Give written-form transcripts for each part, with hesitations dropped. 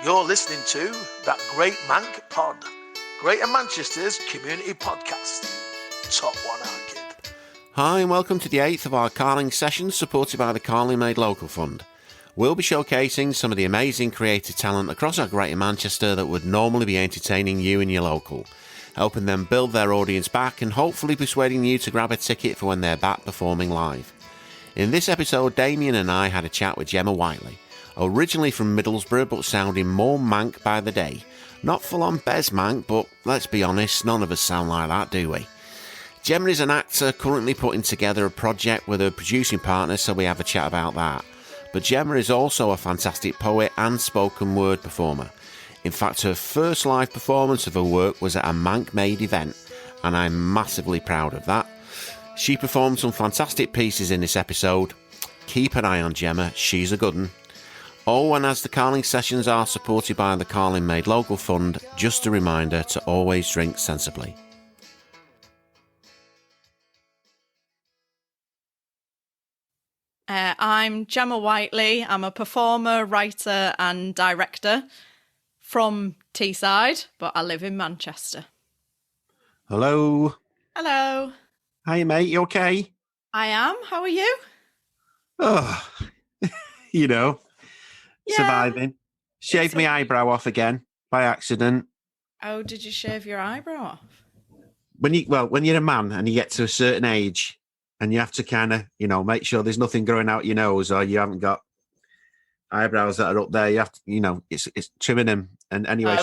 You're listening to That Great Manc Pod, Greater Manchester's community podcast. Top one, our kid. Hi and welcome to the 8th of our Carling sessions supported by the MancMade Local Fund. We'll be showcasing some of the amazing creative talent across our Greater Manchester that would normally be entertaining you and your local, helping them build their audience back and hopefully persuading you to grab a ticket for when they're back performing live. In this episode, Damian and I had a chat with Gemma Whiteley, originally from Middlesbrough but sounding more Manc by the day. Not full on Bez Manc, but let's be honest, none of us sound like that, do we? Gemma is an actor currently putting together a project with her producing partner, so we have a chat about that. But Gemma is also a fantastic poet and spoken word performer. In fact, her first live performance of her work was at a MancMade event, and I'm massively proud of that. She performed some fantastic pieces in this episode. Keep an eye on Gemma, she's a good one. Oh, and as the Carling sessions are supported by the MancMade Local Fund, just a reminder to always drink sensibly. I'm Gemma Whiteley. I'm a performer, writer and director from Teesside, but I live in Manchester. Hello. Hello. Hi mate, you okay? I am. How are you? Oh, Yeah. surviving. Shaved my eyebrow off again by accident. Oh, did you shave your eyebrow off? When you're a man and you get to a certain age and you have to kind of, make sure there's nothing growing out your nose or you haven't got eyebrows that are up there. You have to, it's trimming them. And anyway,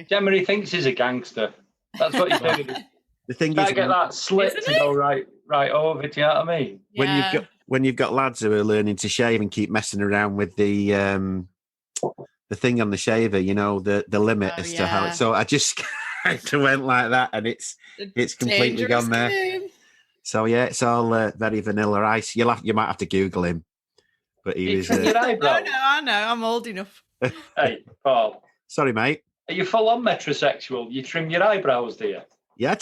Gemma, he thinks he's a gangster. That's what he's doing. The thing Try is, to get that slit to go right over. Do you know what I mean? Yeah. when you've got lads who are learning to shave and keep messing around with the thing on the shaver, the limit as to how. So I just kind of went like that, and it's completely gone there. Game. So yeah, it's all very vanilla ice. You might have to Google him, but he was. Your eyebrow. No, I know. I'm old enough. Hey, Paul. Sorry, mate. Are you full on metrosexual? You trim your eyebrows, do you? Yeah,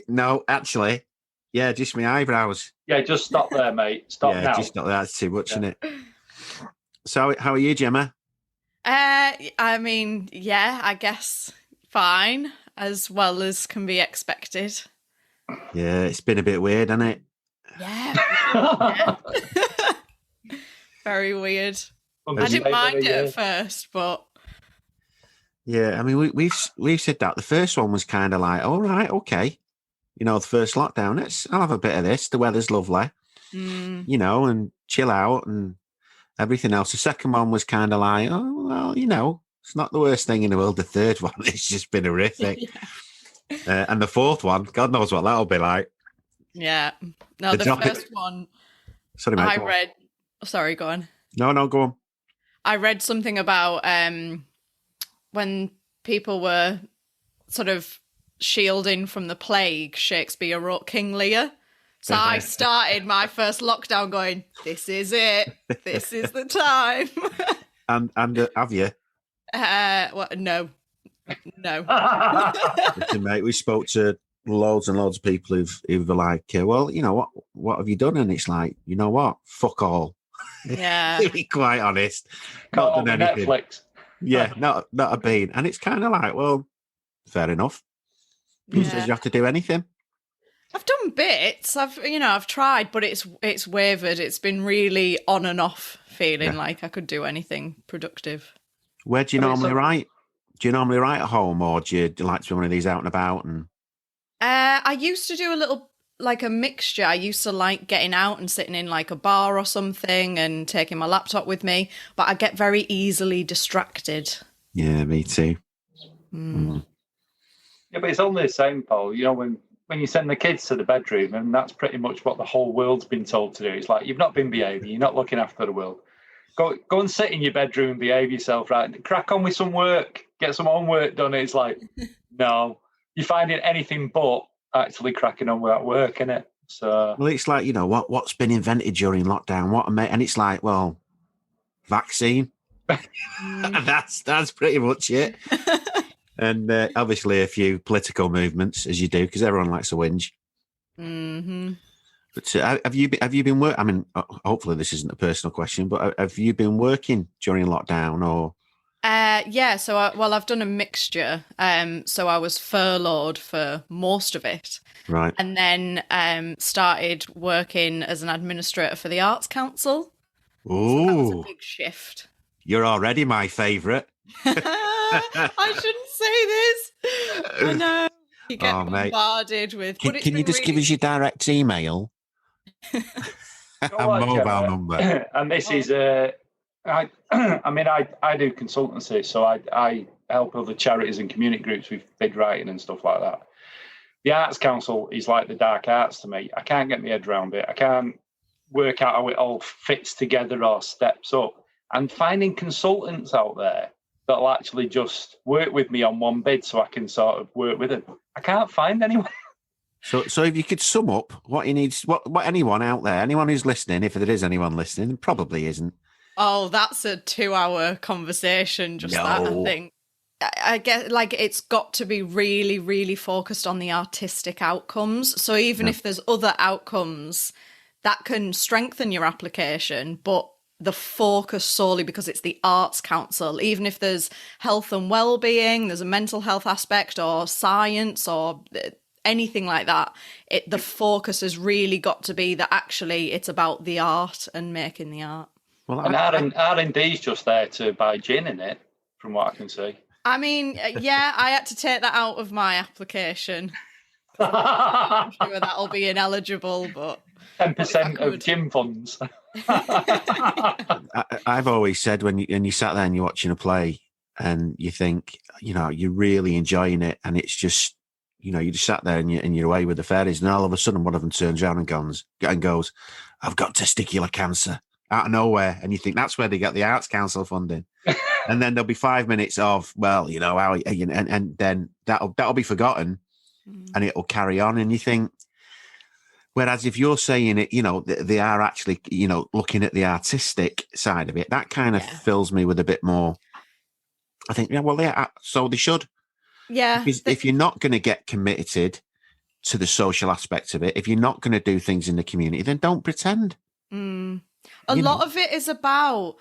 no, actually, yeah, just my eyebrows. Yeah, just stop there, mate. Stop now. Just not that's too much, isn't it? So, how are you, Gemma? I mean, yeah, I guess fine, as well as can be expected. Yeah, it's been a bit weird, hasn't it? Yeah. Very weird. I didn't mind it at first, but yeah, I mean, we've said that the first one was kind of like, all right, okay, the first lockdown. I'll have a bit of this. The weather's lovely, and chill out and everything else. The second one was kind of like, oh well, it's not the worst thing in the world. The third one, it's just been horrific. Yeah. And the fourth one, God knows what that'll be like. Yeah. No, the first one. Sorry, mate. I read. Sorry, go on. No, go on. I read something about when people were sort of shielding from the plague, Shakespeare wrote King Lear. So I started my first lockdown going, this is it. This is the time. and have you? No. Listen, mate, we spoke to loads and loads of people who were like, well, what have you done? And it's like, you know what? Fuck all. Yeah. To be quite honest. Not done anything. Netflix. Yeah, not a bean. And it's kind of like, well, fair enough. Who says you have to do anything? I've done bits. I've tried, but it's wavered. It's been really on and off feeling like I could do anything productive. Where do you normally write? Do you normally write at home, or do you like to be one of these out and about? And I used to do a little, like a mixture. I used to like getting out and sitting in like a bar or something and taking my laptop with me, but I get very easily distracted. Yeah, me too. Yeah, but it's only the same, Paul. When you send the kids to the bedroom, and that's pretty much what the whole world's been told to do. It's like, you've not been behaving, you're not looking after the world. Go and sit in your bedroom and behave yourself, right? Crack on with some work, get some homework done. It's like, no, you're finding anything but actually cracking on with that work, innit? So, well, it's like, what's been invented during lockdown? And it's like, well, vaccine. That's pretty much it. And obviously a few political movements, as you do, because everyone likes to whinge. Mm-hmm. But have you been working? I mean, hopefully this isn't a personal question, but have you been working during lockdown or? Yeah, so I've done a mixture. So I was furloughed for most of it, Right. and then started working as an administrator for the Arts Council. So that was a Ooh, big shift. you're already my favourite. I shouldn't say this. I know you get Oh, mate. bombarded with. Can, But it's can you been just give really. us your direct email You know and what, mobile Gemma? number? And this is I do consultancy, so I help other charities and community groups with bid writing and stuff like that. The Arts Council is like the dark arts to me. I can't get my head around it. I can't work out how it all fits together or steps up. And finding consultants out there that'll actually just work with me on one bid so I can sort of work with them. I can't find anyone. So if you could sum up what you need, what anyone out there, anyone who's listening, if there is anyone listening, probably isn't. Oh, that's a 2-hour conversation. Just No. that, I think. I get like it's got to be really, really focused on the artistic outcomes. So even if there's other outcomes that can strengthen your application, but the focus solely because it's the Arts Council, even if there's health and well-being, there's a mental health aspect or science or anything like that, the focus has really got to be that actually it's about the art and making the art. Well, And R&D's just there to buy gin in it, from what I can see. I mean, yeah, I had to take that out of my application. I'm sure that'll be ineligible, but 10% of gym funds. I've always said when you sat there and you're watching a play and you think, you're really enjoying it, and it's just, you just sat there and you're away with the fairies, and all of a sudden one of them turns around and goes, "I've got testicular cancer," out of nowhere, and you think that's where they get the Arts Council funding. And then there'll be 5 minutes of, how, and then that'll be forgotten, and it'll carry on, and you think. Whereas if you're saying it, they are actually, looking at the artistic side of it, that kind of fills me with a bit more. I think, so they should. Yeah. If you're not going to get committed to the social aspect of it, if you're not going to do things in the community, then don't pretend. A lot of it is about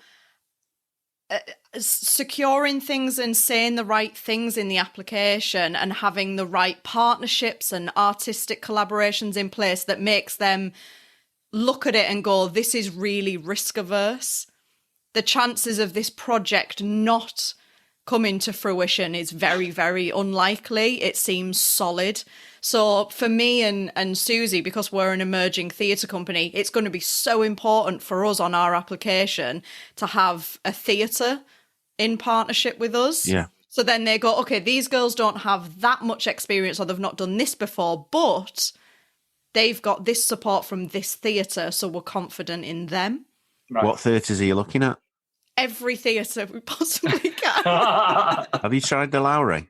securing things and saying the right things in the application and having the right partnerships and artistic collaborations in place that makes them look at it and go, this is really risk averse. The chances of this project not coming to fruition is very, very unlikely. It seems solid. So for me and Susie, because we're an emerging theatre company, it's going to be so important for us on our application to have a theatre in partnership with us. Yeah. So then they go, okay, these girls don't have that much experience or they've not done this before, but they've got this support from this theatre, so we're confident in them. Right. What theatres are you looking at? Every theatre we possibly can. Have you tried the Lowry?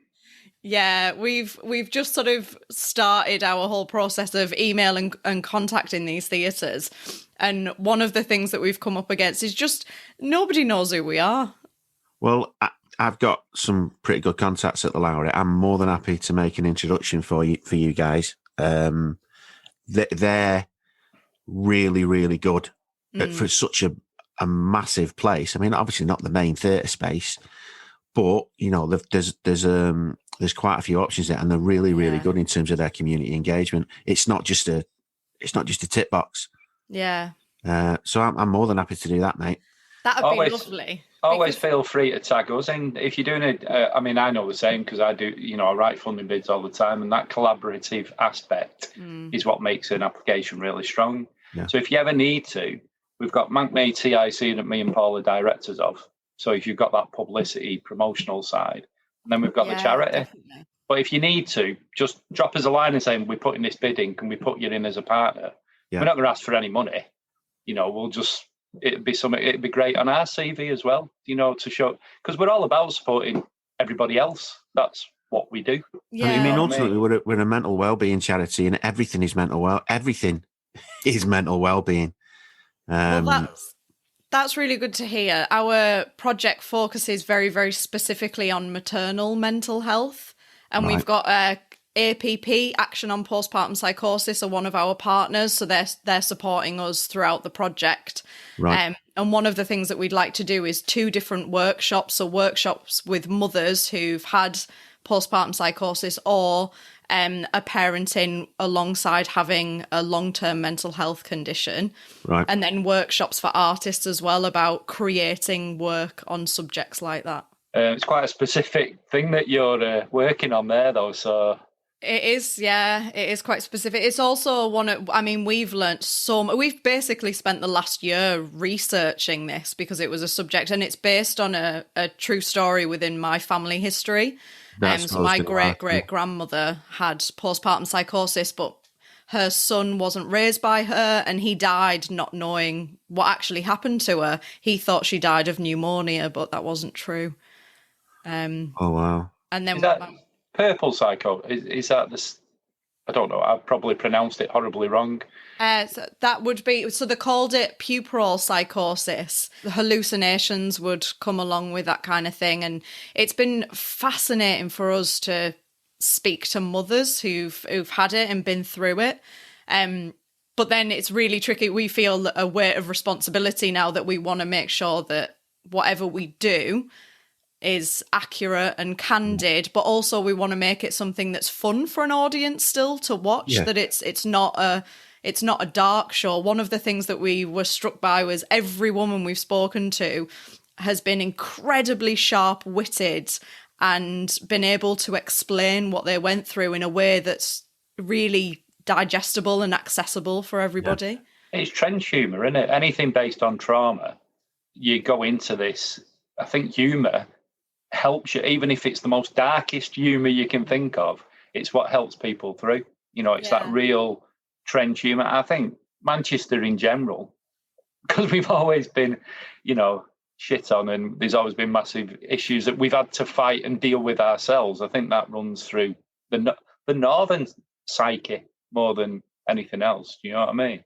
Yeah, we've just sort of started our whole process of email and contacting these theatres. And one of the things that we've come up against is just nobody knows who we are. Well, I've got some pretty good contacts at the Lowry. I'm more than happy to make an introduction for you guys. They're really, really good for such a massive place. I mean, obviously not the main theatre space, but there's quite a few options there, and they're really, really good in terms of their community engagement. It's not just a tip box. Yeah. So I'm more than happy to do that, mate. That'd be lovely. Always feel free to tag us in if you're doing it. I mean, I know the same because I do. I write funding bids all the time, and that collaborative aspect is what makes an application really strong. Yeah. So if you ever need to, we've got MancMade TIC that me and Paul are directors of. So if you've got that publicity, promotional side, and then we've got the charity. Definitely. But if you need to, just drop us a line and say, we're putting this bid in, can we put you in as a partner? Yeah. We're not going to ask for any money. We'll just, it'd be great on our CV as well, to show, because we're all about supporting everybody else. That's what we do. Yeah. I mean, ultimately, we're a mental well-being charity, and everything is everything is mental well-being. Well, that's really good to hear. Our project focuses very, very specifically on maternal mental health. And we've got APP, Action on Postpartum Psychosis, are one of our partners, so they're supporting us throughout the project. Right. And one of the things that we'd like to do is 2 different workshops, so workshops with mothers who've had postpartum psychosis or are parenting alongside having a long-term mental health condition. Right. And then workshops for artists as well about creating work on subjects like that. It's quite a specific thing that you're working on there, though, so... It is, yeah, it is quite specific. It's also we've learnt we've basically spent the last year researching this because it was a subject, and it's based on a true story within my family history. So my great-great-grandmother had postpartum psychosis, but her son wasn't raised by her, and he died not knowing what actually happened to her. He thought she died of pneumonia, but that wasn't true. Oh, wow. And then... Purple psycho, is that this? I don't know, I've probably pronounced it horribly wrong. So that would be, so they called it puerperal psychosis. The hallucinations would come along with that kind of thing. And it's been fascinating for us to speak to mothers who've had it and been through it. But then it's really tricky. We feel a weight of responsibility now that we want to make sure that whatever we do is accurate and candid, but also we want to make it something that's fun for an audience still to watch. Yeah. That it's not a dark show. One of the things that we were struck by was every woman we've spoken to has been incredibly sharp-witted and been able to explain what they went through in a way that's really digestible and accessible for everybody. Yeah. It's trench humour, isn't it? Anything based on trauma, you go into this. I think humour helps you, even if it's the most darkest humour you can think of. It's what helps people through. It's that real trench humour. I think Manchester in general, because we've always been, shit on, and there's always been massive issues that we've had to fight and deal with ourselves. I think that runs through the northern psyche more than anything else. Do you know what I mean?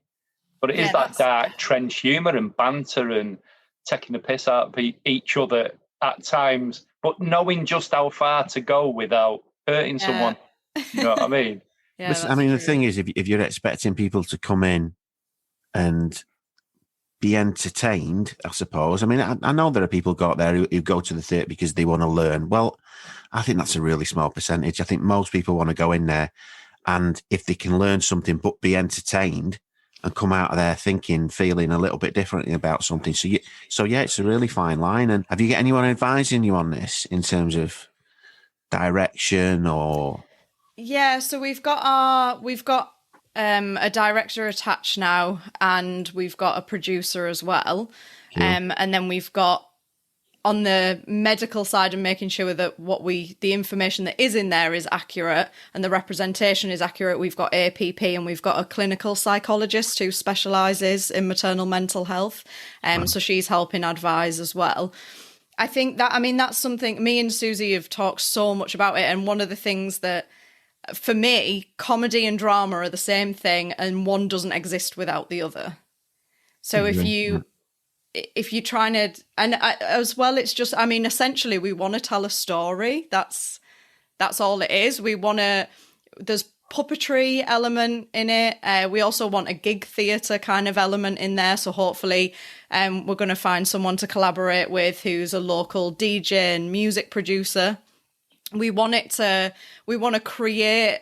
But it is that dark trench humour and banter and taking the piss out of each other at times, but knowing just how far to go without hurting someone. You know what I mean? The thing is, if you're expecting people to come in and be entertained, I suppose. I know there are people go out there who go to the theatre because they want to learn. Well, I think that's a really small percentage. I think most people want to go in there, and if they can learn something but be entertained and come out of there feeling a little bit differently about something. So it's a really fine line. And have you got anyone advising you on this in terms of direction or? Yeah, so we've got a director attached now, and we've got a producer as well. And then we've got, on the medical side, and making sure that the information that is in there is accurate and the representation is accurate. We've got APP, and we've got a clinical psychologist who specialises in maternal mental health. So she's helping advise as well. I think that's something me and Susie have talked so much about it. And one of the things that, for me, comedy and drama are the same thing, and one doesn't exist without the other. So if you're trying to, and as well, it's just, essentially we want to tell a story. That's all it is. There's puppetry element in it. We also want a gig theatre kind of element in there. So hopefully we're going to find someone to collaborate with who's a local DJ and music producer. We want to create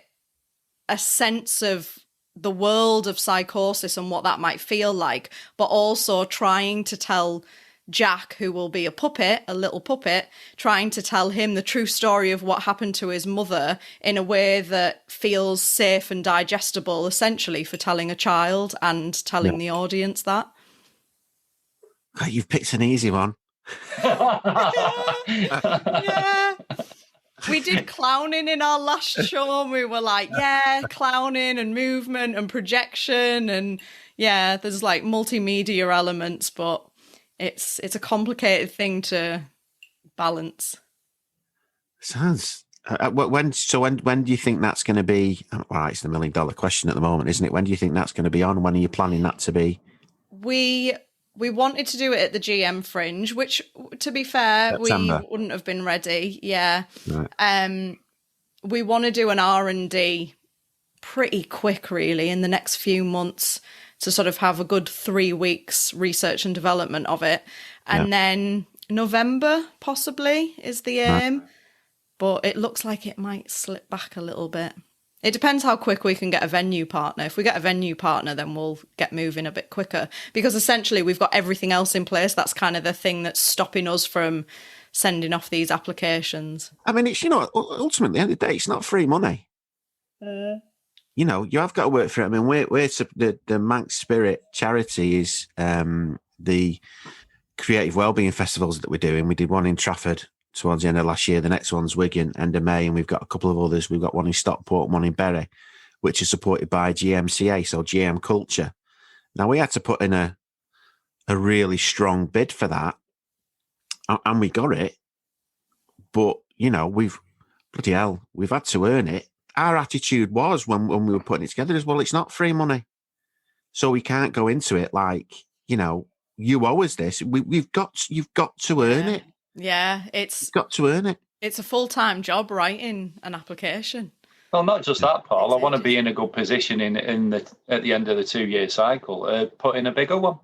a sense of the world of psychosis and what that might feel like, but also trying to tell Jack, who will be a little puppet, trying to tell him the true story of what happened to his mother in a way that feels safe and digestible, essentially, for telling a child and telling the audience that. God, you've picked an easy one. Yeah. We did clowning in our last show, and we were like, clowning and movement and projection, and there's like multimedia elements, but it's a complicated thing to balance. Sounds. When do you think that's going to be? Well, it's the $1 million question at the moment, isn't it? When do you think that's going to be on? When are you planning that to be? We wanted to do it at the GM Fringe, which, to be fair, September. We wouldn't have been ready. Yeah. Right. we want to do an R&D pretty quick, really, in the next few months to sort of have a good 3 weeks research and development of it. And then November, possibly, is the aim. But it looks like it might slip back a little bit. It depends how quick we can get a venue partner. If we get a venue partner, then we'll get moving a bit quicker. Because essentially, we've got everything else in place. That's kind of the thing that's stopping us from sending off these applications. I mean, it's, ultimately, at the end of the day, it's not free money. You have got to work for it. I mean, we're the Manc Spirit charity is the creative wellbeing festivals that we're doing. We did one in Trafford towards the end of last year. The next one's Wigan, end of May, and we've got a couple of others. We've got one in Stockport and one in Bury, which is supported by GMCA, so GM Culture. Now, we had to put in a really strong bid for that, and we got it. But, we've had to earn it. Our attitude was when we were putting it together is, well, it's not free money. So we can't go into it like, you owe us this. You've got to earn it. Yeah, You've got to earn it. It's a full-time job writing an application. Well, not just that, Paul. I want to be in a good position at the end of the 2-year cycle, put in a bigger one.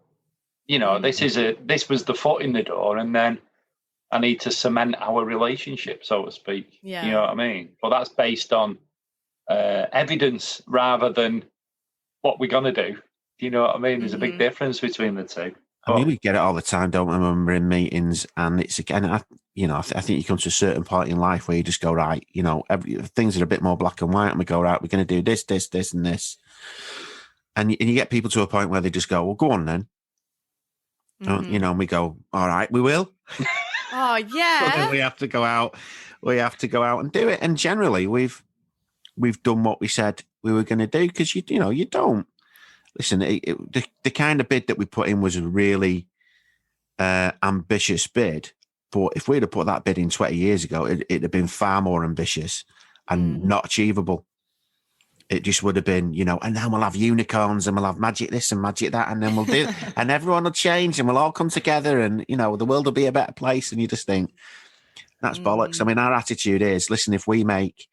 This was the foot in the door, and then I need to cement our relationship, so to speak. Yeah. You know what I mean? But that's based on evidence rather than what we're going to do. You know what I mean? There's a big difference between the two. I mean, we get it all the time, don't we, when we're in meetings, and it's, again, I think you come to a certain point in life where you just go, right, things are a bit more black and white, and we go, right, we're going to do this, this, this, and this. And you get people to a point where they just go, well, go on then. And we go, all right, we will. Oh, yeah. We have to go out. We have to go out and do it. And generally, we've done what we said we were going to do, because you don't listen. The kind of bid that we put in was a really ambitious bid. But if we'd have put that bid in 20 years ago, it'd have been far more ambitious and not achievable. It just would have been, and then we'll have unicorns and we'll have magic this and magic that, and then we'll do, and everyone will change and we'll all come together, and the world will be a better place. And you just think that's bollocks. I mean, our attitude is, listen, if we make,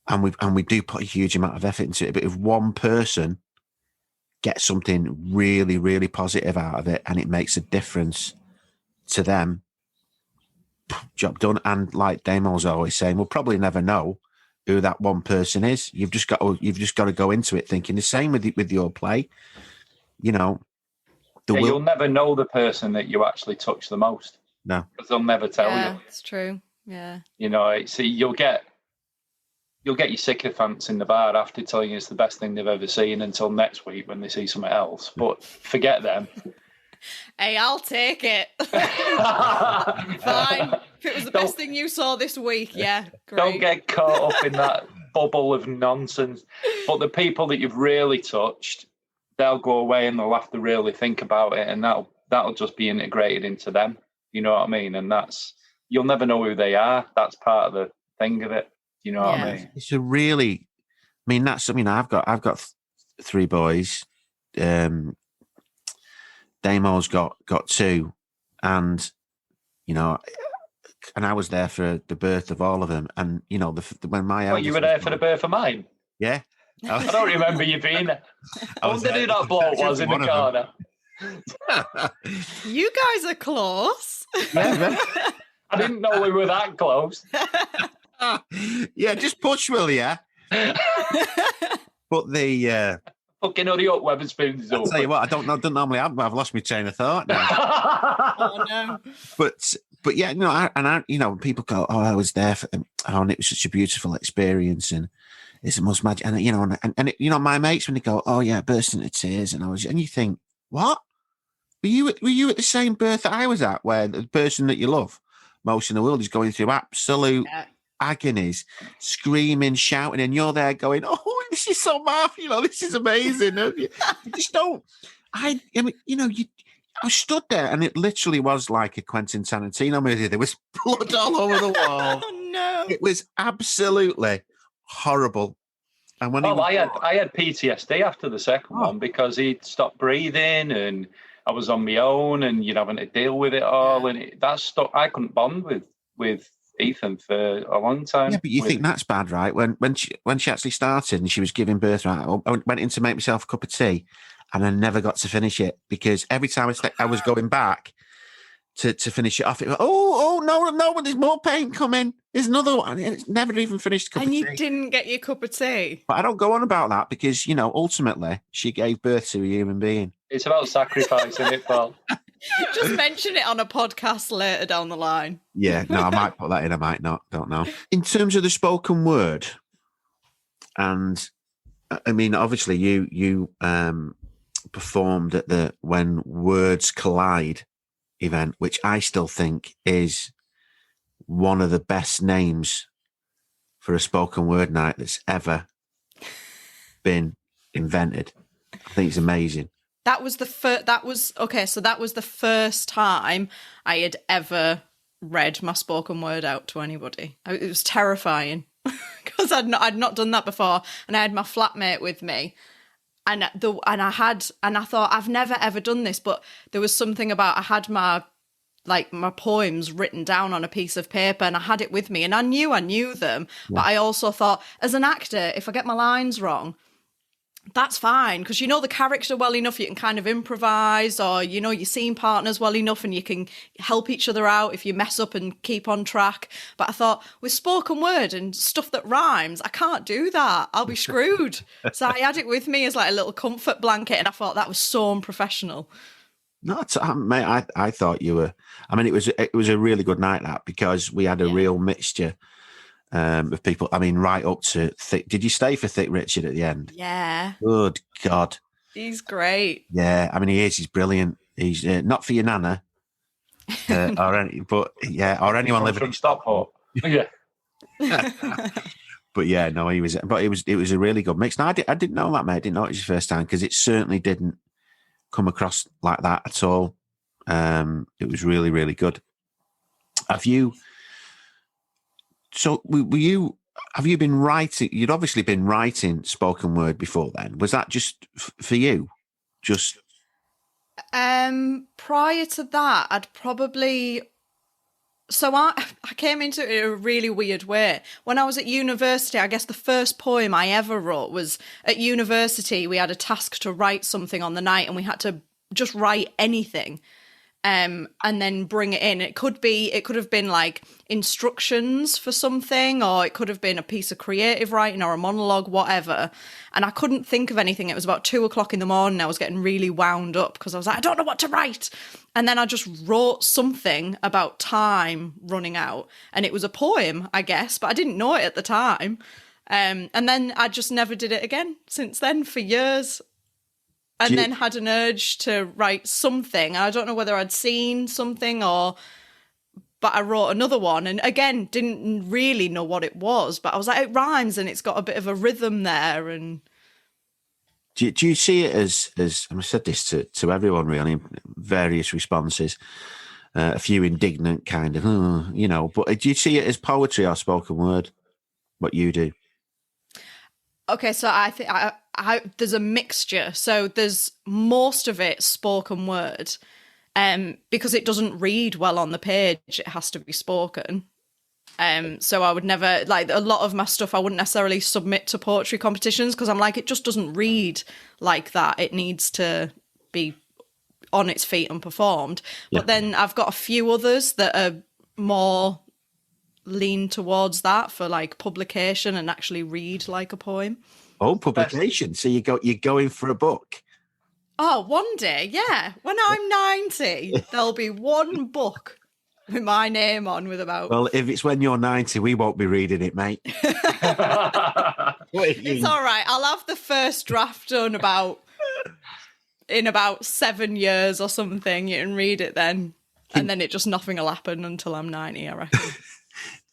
and we do put a huge amount of effort into it, but if one person gets something really, really positive out of it and it makes a difference to them, job done. And like Damo's always saying, we'll probably never know who that one person is. You've just got to go into it thinking the same with your play. You'll never know the person that you actually touch the most. No, because they'll never tell you. Yeah, it's true. Yeah. You'll get your sycophants in the bar after telling you it's the best thing they've ever seen until next week when they see something else. But forget them. Hey, I'll take it. Fine. If it was the best thing you saw this week, yeah, great. Don't get caught up in that bubble of nonsense. But the people that you've really touched, they'll go away and they'll have to really think about it, and that'll just be integrated into them. You know what I mean? And you'll never know who they are. That's part of the thing of it. You know what I mean? It's a really, I've got 3 boys. Damo's got 2, and and I was there for the birth of all of them. And when my eldest, you were there for the birth of mine? Yeah, I don't remember you being there. I wonder who that bloke was in the corner. You guys are close. Yeah, I didn't know we were that close. Yeah, just push, will ya? But the fucking hurry up, Weatherspoons is over. I'll tell you what, I don't normally have, but I've lost my train of thought now. Oh no! But yeah, people go, "Oh, I was there for them. Oh, and it was such a beautiful experience, and it's the most magic." And my mates, when they go, "Oh yeah," bursting into tears, and you think, "What? Were you at the same birth that I was at, where the person that you love most in the world is going through absolute agonies, screaming, shouting, and you're there going, oh, this is so marvelous, this is amazing." You just don't. I stood there, and it literally was like a Quentin Tarantino movie. There was blood all over the wall. Oh no! It was absolutely horrible. And when I had PTSD after the second one because he'd stopped breathing, and I was on my own, and you're having to deal with it all, and that stuff I couldn't bond with Ethan for a long time. Yeah, but you think that's bad, right? When she actually started and she was giving birth, right, I went in to make myself a cup of tea, and I never got to finish it because every time I was going back to finish it off, it was, no, there's more paint coming. There's another one. And it's never even finished a cup of tea. And you didn't get your cup of tea. But I don't go on about that because, ultimately she gave birth to a human being. It's about sacrifice, isn't it, Paul? Just mention it on a podcast later down the line. Yeah, no, I might put that in, I might not, don't know. In terms of the spoken word, and I mean, obviously you performed at the When Words Collide event, which I still think is one of the best names for a spoken word night that's ever been invented. I think it's amazing. That was the first. So that was the first time I had ever read my spoken word out to anybody. It was terrifying because I'd not done that before, and I had my flatmate with me, and I thought I've never ever done this, but there was something about I had my poems written down on a piece of paper, and I had it with me, and I knew them, but I also thought, as an actor, if I get my lines wrong, that's fine, because you know the character well enough, you can kind of improvise, or your scene partners well enough, and you can help each other out if you mess up and keep on track. But I thought, with spoken word and stuff that rhymes, I can't do that. I'll be screwed. So I had it with me as like a little comfort blanket, and I thought that was so unprofessional. No, mate, I thought you were. I mean, it was a really good night, that, because we had a real mixture of people. I mean, right up to Thick. Did you stay for Thick Richard at the end? Yeah. Good God. He's great. Yeah, I mean, he's brilliant. He's not for your nana, or anyone living in Stockport. Yeah. But yeah, no, he was. But it was a really good mix. No, I didn't know that, mate. I didn't know it was your first time, because it certainly didn't come across like that at all. It was really, really good. Have you been writing? You'd obviously been writing spoken word before then. Was that just for you? Just prior to that, I'd probably. So I came into it in a really weird way. When I was at university, I guess the first poem I ever wrote was at university. We had a task to write something on the night, and we had to just write anything. And then bring it in. It could have been like instructions for something, or it could have been a piece of creative writing or a monologue, whatever. And I couldn't think of anything. It was about 2:00 in the morning. I was getting really wound up because I was like, I don't know what to write. And then I just wrote something about time running out. And it was a poem, I guess, but I didn't know it at the time. And then I just never did it again since then for years. And then had an urge to write something. I don't know whether I'd seen something but I wrote another one, and again, didn't really know what it was, but I was like, it rhymes and it's got a bit of a rhythm there. And do you see it as I said this to everyone really, various responses, a few indignant kind of, but do you see it as poetry or spoken word, what you do? Okay, so I think there's a mixture. So there's most of it spoken word, because it doesn't read well on the page. It has to be spoken. So I would never, like, a lot of my stuff I wouldn't necessarily submit to poetry competitions, because I'm like, it just doesn't read like that. It needs to be on its feet and performed. Yeah. But then I've got a few others that are more lean towards that for like publication and actually read like a poem. Oh, publication. So you're going for a book. Oh, one day, yeah. When I'm 90, there'll be one book with my name on with about. Well, if it's when you're 90, we won't be reading it, mate. It's all right. I'll have the first draft done in about 7 years or something. You can read it then. And then nothing will happen until I'm 90, I reckon.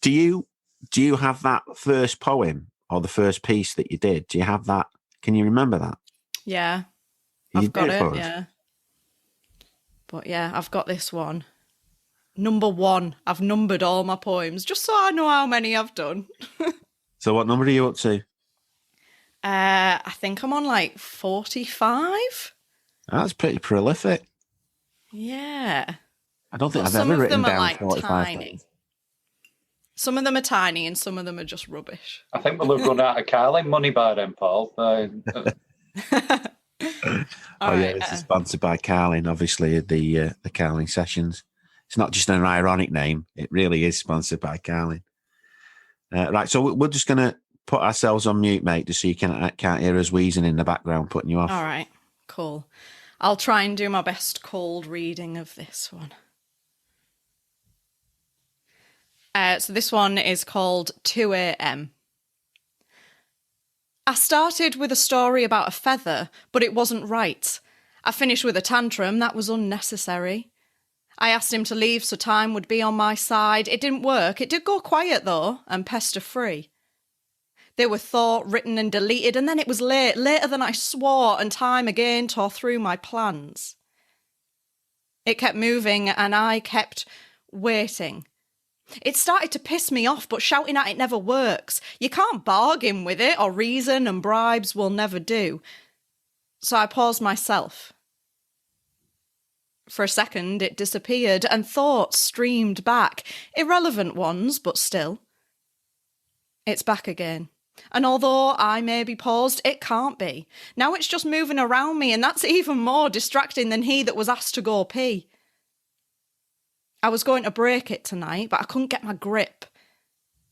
Do you have that first poem or the first piece that you did? Do you have that? Can you remember that? Yeah. I've got it, yeah. But yeah, I've got this one. Number 1. I've numbered all my poems just so I know how many I've done. So what number are you up to? I think I'm on like 45. That's pretty prolific. Yeah. I don't think I've ever written down like 45 tiny. things. Some of them are tiny and some of them are just rubbish. I think we'll have run out of Carling money by then, Paul. This is sponsored by Carling, obviously, the Carling Sessions. It's not just an ironic name. It really is sponsored by Carling. Right, so we're just going to put ourselves on mute, mate, just so you can't hear us wheezing in the background, putting you off. All right, cool. I'll try and do my best cold reading of this one. So this one is called 2 a.m. I started with a story about a feather, but it wasn't right. I finished with a tantrum that was unnecessary. I asked him to leave so time would be on my side. It didn't work. It did go quiet, though, and pester-free. They were thought, written and deleted, and then it was late, later than I swore, and time again tore through my plans. It kept moving, and I kept waiting. It started to piss me off, but shouting at it never works. You can't bargain with it, or reason, and bribes will never do. So I paused myself. For a second, it disappeared, and thoughts streamed back. Irrelevant ones, but still. It's back again. And although I may be paused, it can't be. Now it's just moving around me, and that's even more distracting than he that was asked to go pee. I was going to break it tonight, but I couldn't get my grip.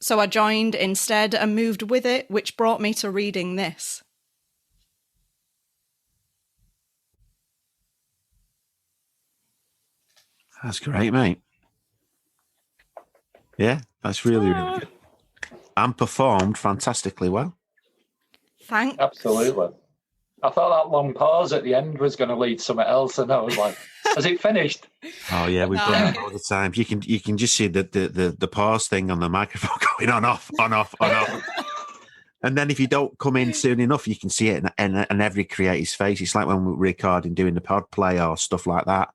So I joined instead and moved with it, which brought me to reading this. That's great, mate. Yeah, that's really, really good. And performed fantastically well. Thanks. Absolutely. I thought that long pause at the end was going to lead somewhere else, and I was like, has it finished? Oh yeah, we've done that all the time. You can just see the pause thing on the microphone going on off. And then if you don't come in soon enough, you can see it in every creator's face. It's like when we're recording, doing the pod play or stuff like that,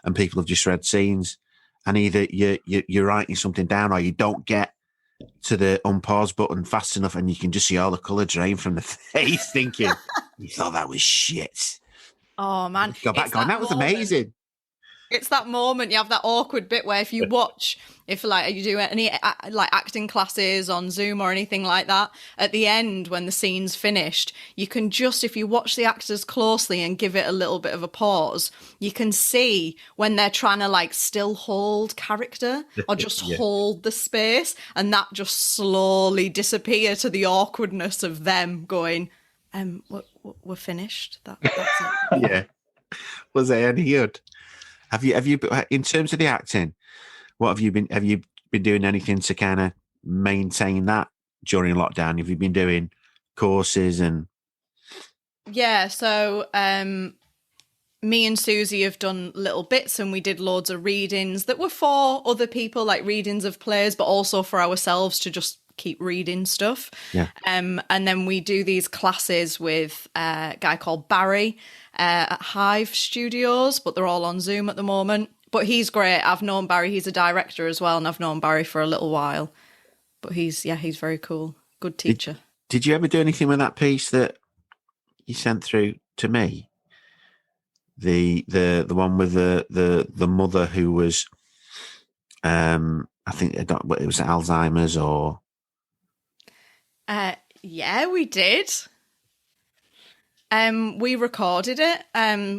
and people have just read scenes, and either you're writing something down or you don't get to the unpause button fast enough, and you can just see all the colour drain from the face, thinking, you thought that was shit. Oh man, go back going, that was amazing. It's that moment, you have that awkward bit where if you watch, if like you do any like acting classes on Zoom or anything like that, at the end when the scene's finished, you can just, if you watch the actors closely and give it a little bit of a pause, you can see when they're trying to like still hold character or just hold the space, and that just slowly disappear to the awkwardness of them going, we're finished. That's it. Yeah. Was they any good? Have you in terms of the acting, have you been doing anything to kind of maintain that during lockdown? Have you been doing courses and? Yeah, so me and Susie have done little bits, and we did loads of readings that were for other people, like readings of plays, but also for ourselves to just keep reading stuff. Yeah. And then we do these classes with a guy called Barry at Hive Studios, but they're all on Zoom at the moment. But he's great. I've known Barry. He's a director as well, and I've known Barry for a little while. But he's very cool. Good teacher. Did you ever do anything with that piece that you sent through to me? The one with the mother who was, I think it was Alzheimer's or. Yeah, we did. We recorded it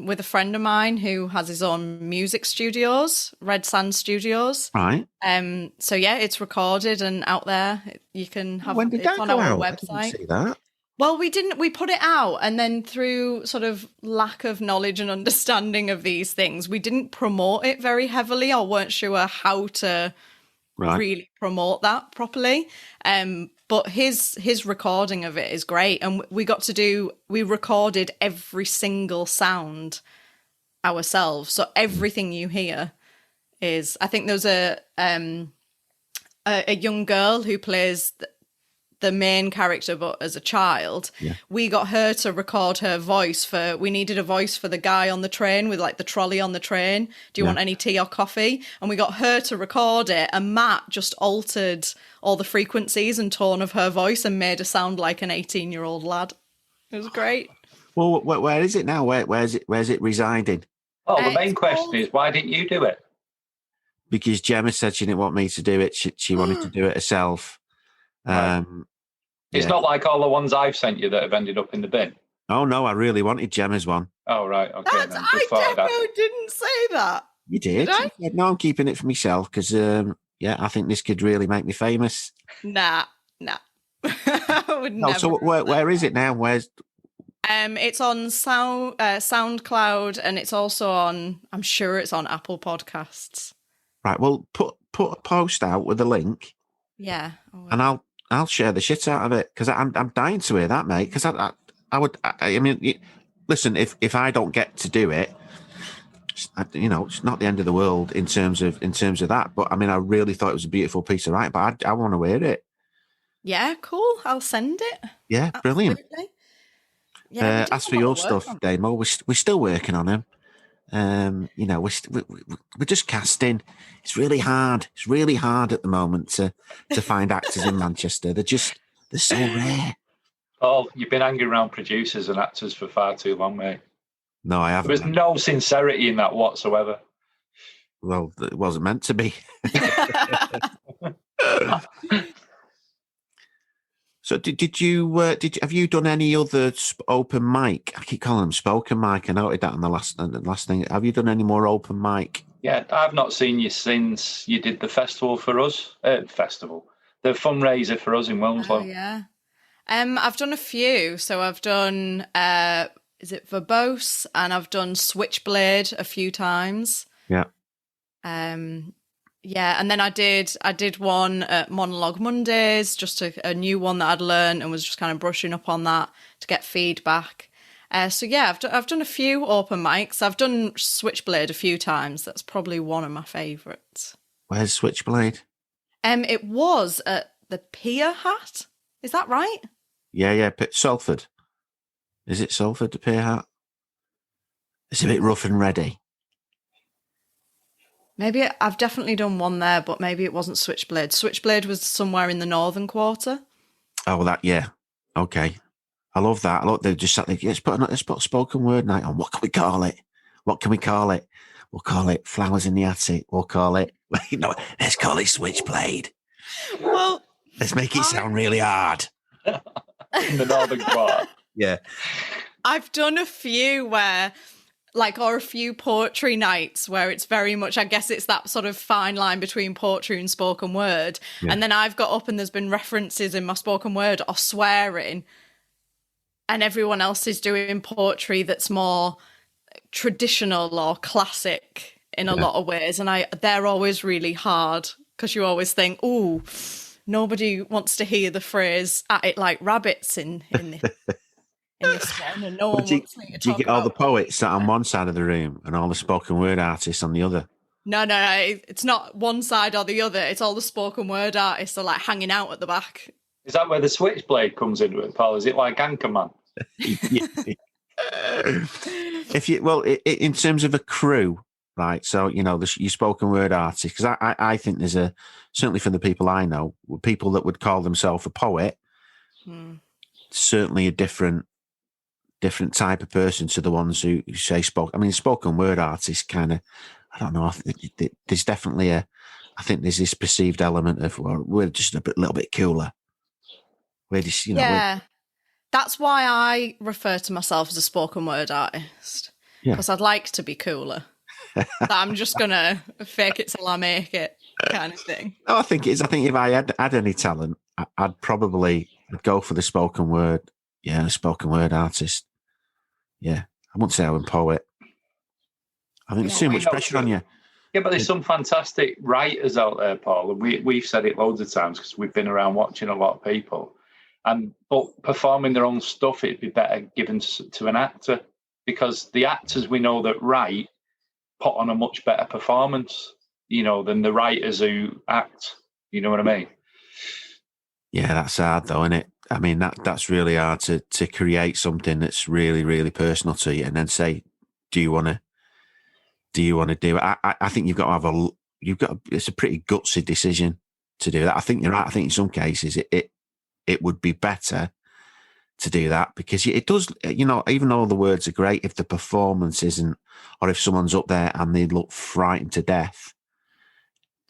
with a friend of mine who has his own music studios, Red Sand Studios. Right. So yeah, it's recorded and out there. You can have when did it's that on go our out? website. I didn't see that. Well, we put it out, and then through sort of lack of knowledge and understanding of these things, we didn't promote it very heavily, or weren't sure how to really promote that properly. But his recording of it is great, and we recorded every single sound ourselves. So everything you hear is, I think there's a young girl who plays the main character, but as a child. Yeah. We got her to record her voice we needed a voice for the guy on the train with like the trolley on the train. Do you want any tea or coffee? And we got her to record it, and Matt just altered all the frequencies and tone of her voice and made her sound like an 18-year-old lad. It was great. Well, where is it now? Where's it residing? Oh, the main question is, why didn't you do it? because Gemma said she didn't want me to do it. She wanted to do it herself. Right. It's not like all the ones I've sent you that have ended up in the bin. Oh no, I really wanted Gemma's one. Oh right, okay. I definitely didn't say that. You did. Did I? You said, no, I'm keeping it for myself because I think this could really make me famous. Nah. I would never. So where is it now? Where's? It's on SoundCloud, and it's also on. I'm sure it's on Apple Podcasts. Right. Well, put a post out with a link. Yeah. And I'll share the shit out of it because I'm dying to hear that, mate. Because I would. I mean, listen. If I don't get to do it, it's not the end of the world in terms of that. But I mean, I really thought it was a beautiful piece of writing. But I want to hear it. Yeah, cool. I'll send it. Yeah, brilliant. Absolutely. Yeah, as for your stuff, Damo, we're still working on them. We're just casting. It's really hard. It's really hard at the moment to find actors in Manchester. They're so rare. Oh, you've been hanging around producers and actors for far too long, mate. No, I haven't. There was no sincerity in that whatsoever. Well, it wasn't meant to be. So have you done any other open mic? I keep calling them spoken mic. I noted that on the last thing. Have you done any more open mic? Yeah, I've not seen you since you did the festival for us. The fundraiser for us in Wilmslow. Oh, yeah. I've done a few. So I've done is it Verbose, and I've done Switchblade a few times. Yeah. Yeah, and then I did one at Monologue Mondays, just a new one that I'd learned and was just kind of brushing up on that to get feedback. So yeah, I've done a few open mics. I've done Switchblade a few times. That's probably one of my favourites. Where's Switchblade? It was at the Pier Hat. Is that right? Yeah, Salford. Is it Salford, the Pier Hat? It's a bit rough and ready. Maybe I've definitely done one there, but maybe it wasn't Switchblade. Switchblade was somewhere in the northern quarter. Oh, well, yeah. Okay. I love that. They've just sat there. Let's put a spoken word night on. What can we call it? We'll call it Flowers in the Attic. We'll call it, let's call it Switchblade. Well, let's make it sound really hard. In the northern quarter. Yeah. I've done a few where... or a few poetry nights where it's very much, I guess it's that sort of fine line between poetry and spoken word. Yeah. And then I've got up and there's been references in my spoken word or swearing, and everyone else is doing poetry that's more traditional or classic in a lot of ways. And they're always really hard because you always think, ooh, nobody wants to hear the phrase "at it like rabbits" in this. In this one, and no one wants me to talk. Do you get all the poets sat on one side of the room and all the spoken word artists on the other? No, it's not one side or the other. It's all the spoken word artists are hanging out at the back. Is that where the Switchblade comes into it, Paul? Is it like Anchorman? In terms of a crew, right? So your spoken word artists, because I think there's certainly for the people I know, people that would call themselves a poet, certainly a different type of person to the ones who say spoken word artists kind of, I don't know. There's definitely I think there's this perceived element of, well, we're just a little bit cooler. We're just, that's why I refer to myself as a spoken word artist, because I'd like to be cooler. But I'm just gonna fake it till I make it, kind of thing. No, I think if I had any talent, I'd probably go for the spoken word. Yeah, a spoken word artist. Yeah, I wouldn't say I'm a poet. I think there's too much pressure on you. Yeah, but there's some fantastic writers out there, Paul, and we've said it loads of times because we've been around watching a lot of people. But performing their own stuff, it'd be better given to an actor, because the actors we know that write put on a much better performance, than the writers who act. You know what I mean? Yeah, that's hard though, isn't it? I mean, that's really hard to create something that's really, really personal to you, and then say, do you want to do it? I think you've got to it's a pretty gutsy decision to do that. I think you're right. I think in some cases it would be better to do that, because it does, even though the words are great, if the performance isn't, or if someone's up there and they look frightened to death,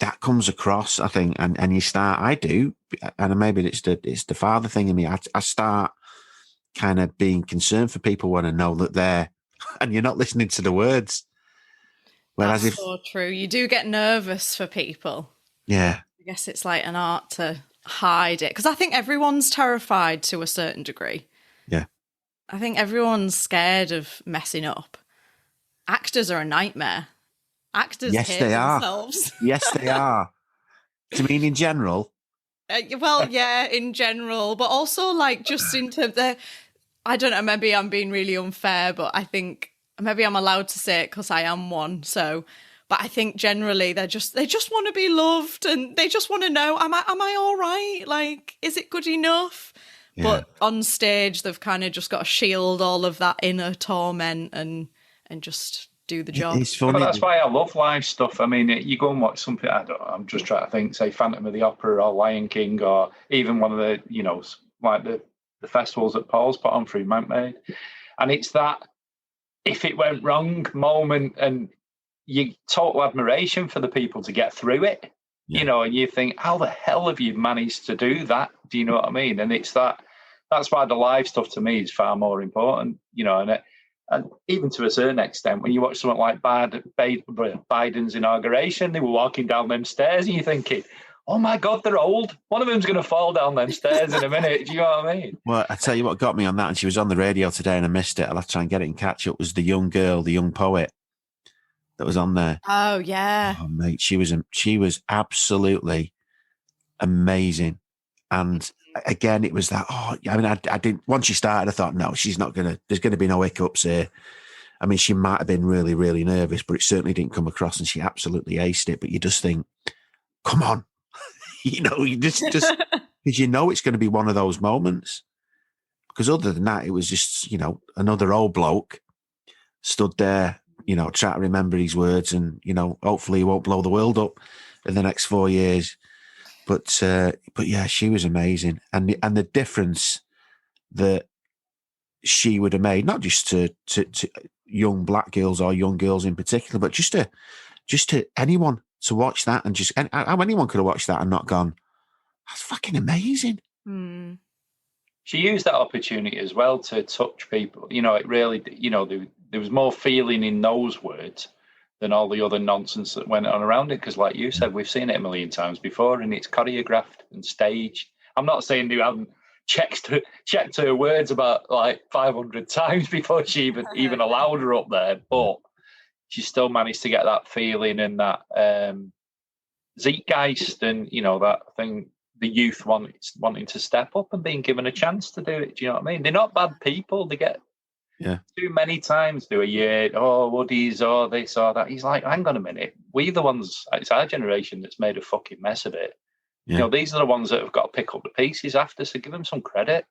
that comes across, I think, and you start, I do, and maybe it's the father thing in me. I start kind of being concerned for people when I know that they're, and you're not listening to the words. Whereas That's so true. You do get nervous for people. Yeah. I guess it's like an art to hide it. Because I think everyone's terrified to a certain degree. Yeah. I think everyone's scared of messing up. Actors are a nightmare. Actors Yes, hate they themselves. Yes, they are. Do you mean in general? Well, yeah, in general, but also like just in terms of, I don't know, maybe I'm being really unfair, but I think maybe I'm allowed to say it because I am one. So, but I think generally they just want to be loved and they just want to know, am I all right? Like, is it good enough? Yeah. But on stage, they've kind of just got to shield all of that inner torment and just do the job. It's funny. But that's why I love live stuff. I mean, you go and watch something, I don't know, I'm just trying to think, say Phantom of the Opera or Lion King or even one of the, like the festivals that Paul's put on through MancMade. And it's that if it went wrong moment and you total admiration for the people to get through it, and you think, how the hell have you managed to do that? Do you know what I mean? And it's that's why the live stuff to me is far more important, and even to a certain extent, when you watch something like Biden's inauguration, they were walking down them stairs and you're thinking, oh my God, they're old. One of them's going to fall down them stairs in a minute. Do you know what I mean? Well, I tell you what got me on that, and she was on the radio today and I missed it. I'll have to try and get it and catch up, was the young girl, the young poet that was on there. Oh, yeah. Oh, mate, she was absolutely amazing. And again, it was that, I didn't, once she started, I thought, no, she's not there's going to be no hiccups here. I mean, she might have been really, really nervous, but it certainly didn't come across, and she absolutely aced it. But you just think, come on, you just, because it's going to be one of those moments. Because other than that, it was just, another old bloke stood there, trying to remember his words and, hopefully he won't blow the world up in the next 4 years. But yeah, she was amazing, and the difference that she would have made, not just to young black girls or young girls in particular, but just to anyone to watch that, and just how anyone could have watched that and not gone, that's fucking amazing. Mm. She used that opportunity as well to touch people. It really, there was more feeling in those words than all the other nonsense that went on around it. Because like you said, we've seen it a million times before, and it's choreographed and staged. I'm not saying they haven't checked her words about like 500 times before she even allowed her up there, but she still managed to get that feeling and that zeitgeist and, that thing, the youth wanting to step up and being given a chance to do it. Do you know what I mean? They're not bad people. They get too many times do a year, Woody's or this or that. He's like, hang on a minute. We're the ones, it's our generation that's made a fucking mess of it. Yeah. These are the ones that have got to pick up the pieces after, so give them some credit.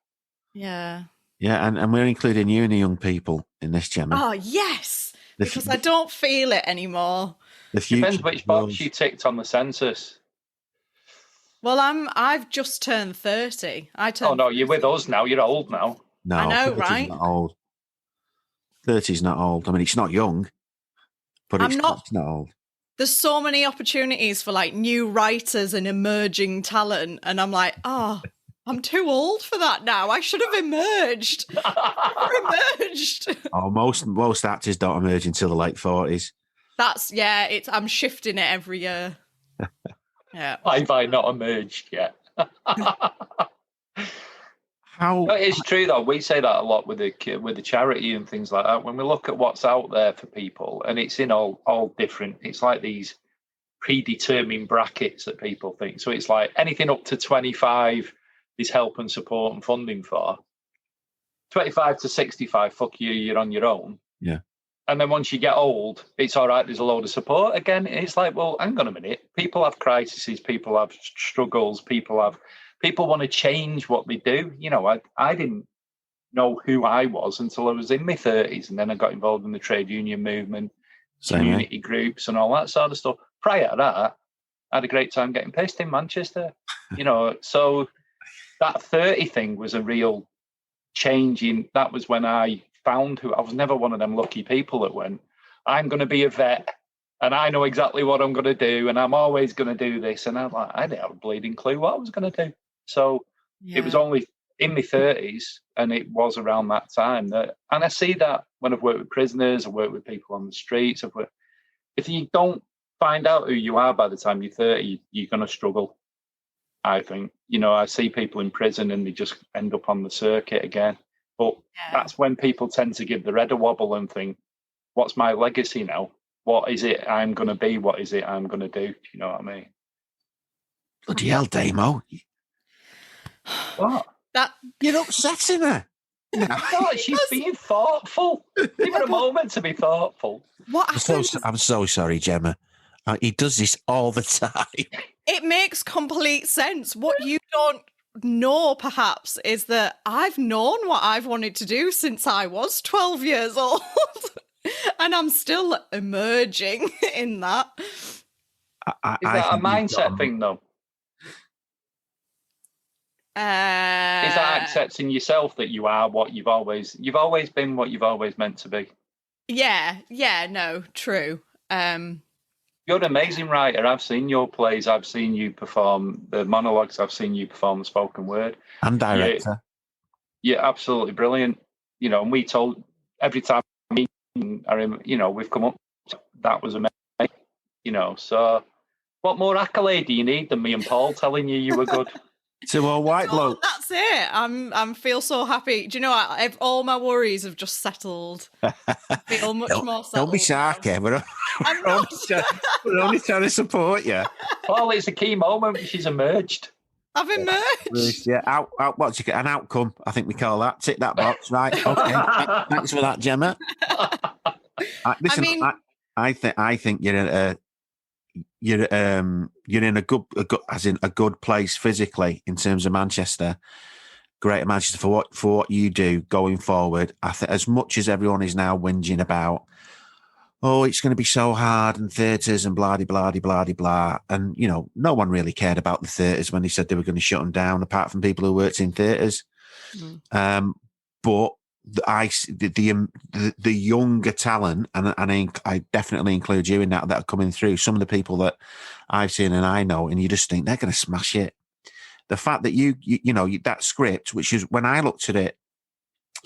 Yeah. Yeah, and we're including you and the young people in this, Gemma. Oh, yes, because I don't feel it anymore. Depends which box you ticked on the census. Well, I've just turned 30. Oh, no, you're with us now. You're old now. No, I know, right? Not old. 30's not old. I mean, it's not young, but it's not old. There's so many opportunities for like new writers and emerging talent, and I'm like, I'm too old for that now. I should have emerged. Oh, most actors don't emerge until the late 40s. I'm shifting it every year. Yeah. Have I not emerged yet? It's true though. We say that a lot with the charity and things like that. When we look at what's out there for people, and it's in all different. It's like these predetermined brackets that people think. So it's like anything up to 25 is help and support and funding for. 25 to 65, fuck you, you're on your own. Yeah. And then once you get old, it's all right, there's a load of support. Again, it's like, well, hang on a minute. People have crises, people have struggles, people want to change what they do. I didn't know who I was until I was in my 30s, and then I got involved in the trade union movement, community groups and all that sort of stuff. Prior to that, I had a great time getting pissed in Manchester. So that 30 thing was a real change that was when I found who I was. Never one of them lucky people that went, I'm going to be a vet and I know exactly what I'm going to do, and I'm always going to do this. And I'm like, I didn't have a bleeding clue what I was going to do. So it was only in my 30s, and it was around that time that, and I see that when I've worked with prisoners, I've worked with people on the streets. If you don't find out who you are by the time you're 30, you're going to struggle. I think, I see people in prison and they just end up on the circuit again. But that's when people tend to give their head a wobble and think, what's my legacy now? What is it I'm going to be? What is it I'm going to do? Do you know what I mean? Bloody hell, Damo. What? You're upsetting her. No, she's being thoughtful. Give her a moment to be thoughtful. What happened? I'm so sorry, Gemma. He does this all the time. It makes complete sense. What you don't know, perhaps, is that I've known what I've wanted to do since I was 12 years old. And I'm still emerging in that. Is that a mindset thing, though? Is that accepting yourself that you are what you've always been, what you've always meant to be? Yeah, no, true. You're an amazing writer. I've seen your plays. I've seen you perform the monologues. I've seen you perform the spoken word. And director. You're absolutely brilliant. And we told every time we've come up, that was amazing. So what more accolade do you need than me and Paul telling you were good? So a white bloke. That's it. I'm feel so happy. Do you know what? All my worries have just settled. I feel much more settled. Don't be sarky. We're only trying to support you. Well, it's a key moment. She's emerged. I've emerged. Yeah, what's an outcome? I think we call that. Tick that box, right? Okay. Thanks for that, Gemma. Listen, I think you're in a good place physically in terms of Manchester, Greater Manchester for what you do going forward. I think as much as everyone is now whinging about, it's going to be so hard and theatres and blah blah blah blah, and no one really cared about the theatres when they said they were going to shut them down, apart from people who worked in theatres. But the younger talent, and I definitely include you in that are coming through. Some of the people that I've seen and I know, and you just think they're going to smash it. The fact that you that script, which is when I looked at it,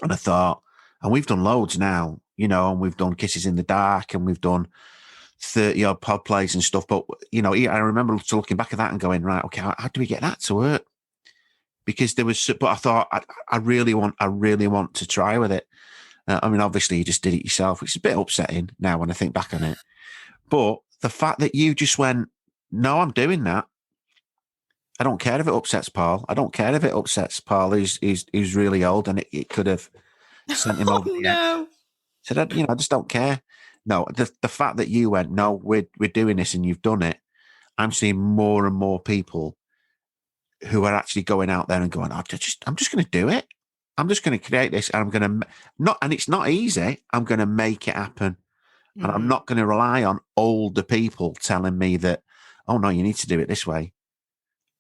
and I thought, and we've done loads now, and we've done Kisses in the Dark, and we've done 30 odd pod plays and stuff. But I remember looking back at that and going, right, okay, how do we get that to work? Because but I thought I really want to try with it. Obviously you just did it yourself, which is a bit upsetting now when I think back on it. But the fact that you just went, no, I'm doing that. I don't care if it upsets Paul. I don't care if it upsets Paul, who's really old, and it could have sent him over the edge. So that, I just don't care. No, the fact that you went, no, we're doing this, and you've done it. I'm seeing more and more people who are actually going out there and going, I'm just going to do it. I'm just going to create this, and I'm going to and it's not easy. I'm going to make it happen. And I'm not going to rely on older people telling me that, oh no, you need to do it this way.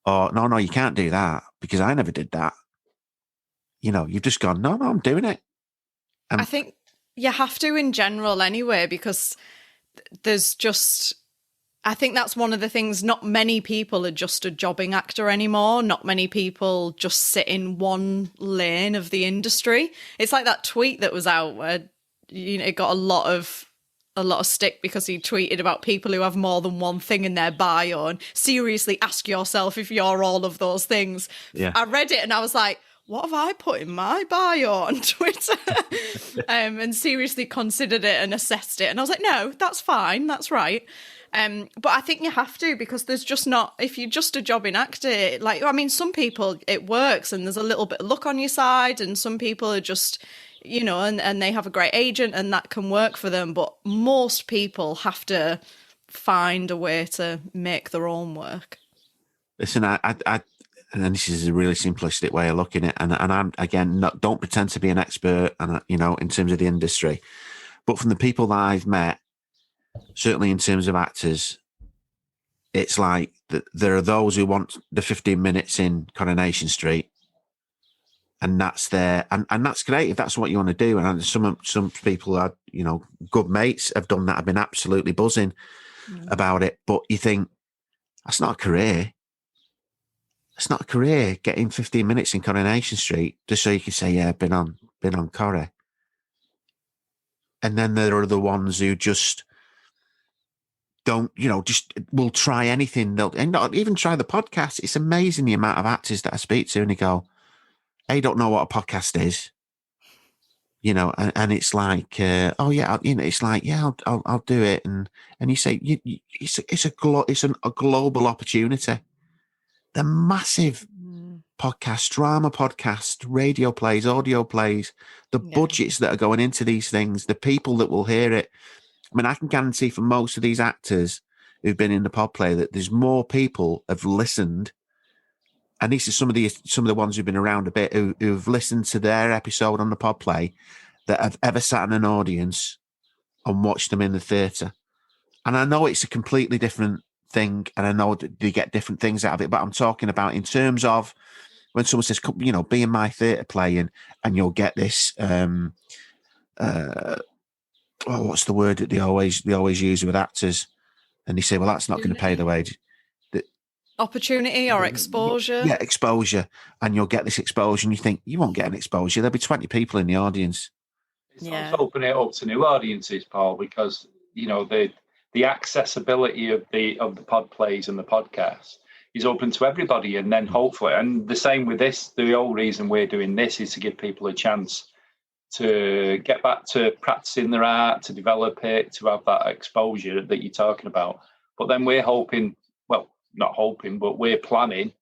Or no, you can't do that because I never did that. You've just gone, no, I'm doing it. I think you have to in general anyway, because I think that's one of the things. Not many people are just a jobbing actor anymore. Not many people just sit in one lane of the industry. It's like that tweet that was out where it got a lot of stick because he tweeted about people who have more than one thing in their bio, and seriously ask yourself if you're all of those things. Yeah. I read it and I was like, what have I put in my bio on Twitter? And seriously considered it and assessed it. And I was like, no, that's fine. That's right. But I think you have to, because there's just not, if you're just a jobbing actor, some people it works and there's a little bit of luck on your side, and some people are just, and they have a great agent and that can work for them. But most people have to find a way to make their own work. Listen, and this is a really simplistic way of looking at it, and I'm, again, don't pretend to be an expert, and in terms of the industry, but from the people that I've met, certainly in terms of actors, it's like there are those who want the 15 minutes in Coronation Street, and that's there, and that's great if that's what you want to do. And some people are, good mates have done that, have been absolutely buzzing. about it. But you think, that's not a career. It's not a career, getting 15 minutes in Coronation Street just so you can say, yeah, been on Corrie. And then there are the ones who just don't, just will try anything. And not even try the podcast. It's amazing the amount of actors that I speak to and they go, they don't know what a podcast is. And it's like, oh yeah, it's like, yeah, I'll do it. And you say, it's a global opportunity. The massive podcast, drama podcast, radio plays, audio plays, the budgets that are going into these things, the people that will hear it. I mean, I can guarantee for most of these actors who've been in the pod play that there's more people have listened. And these are some of the ones who've been around a bit who've listened to their episode on the pod play that have ever sat in an audience and watched them in the theatre. And I know it's a completely different thing, and I know that they get different things out of it, but I'm talking about in terms of when someone says, be in my theatre play, and you'll get this, what's the word that they always use with actors? And they say, well, that's not going to pay the wage. Opportunity or exposure. Yeah, exposure. And you'll get this exposure, and you think, you won't get an exposure. There'll be 20 people in the audience. It's also opening it up to new audiences, Paul, because, the accessibility of the pod plays and the podcast is open to everybody. And then hopefully, and the same with this, the whole reason we're doing this is to give people a chance to get back to practicing their art, to develop it, to have that exposure that you're talking about. But then we're hoping, well, not hoping, but we're planning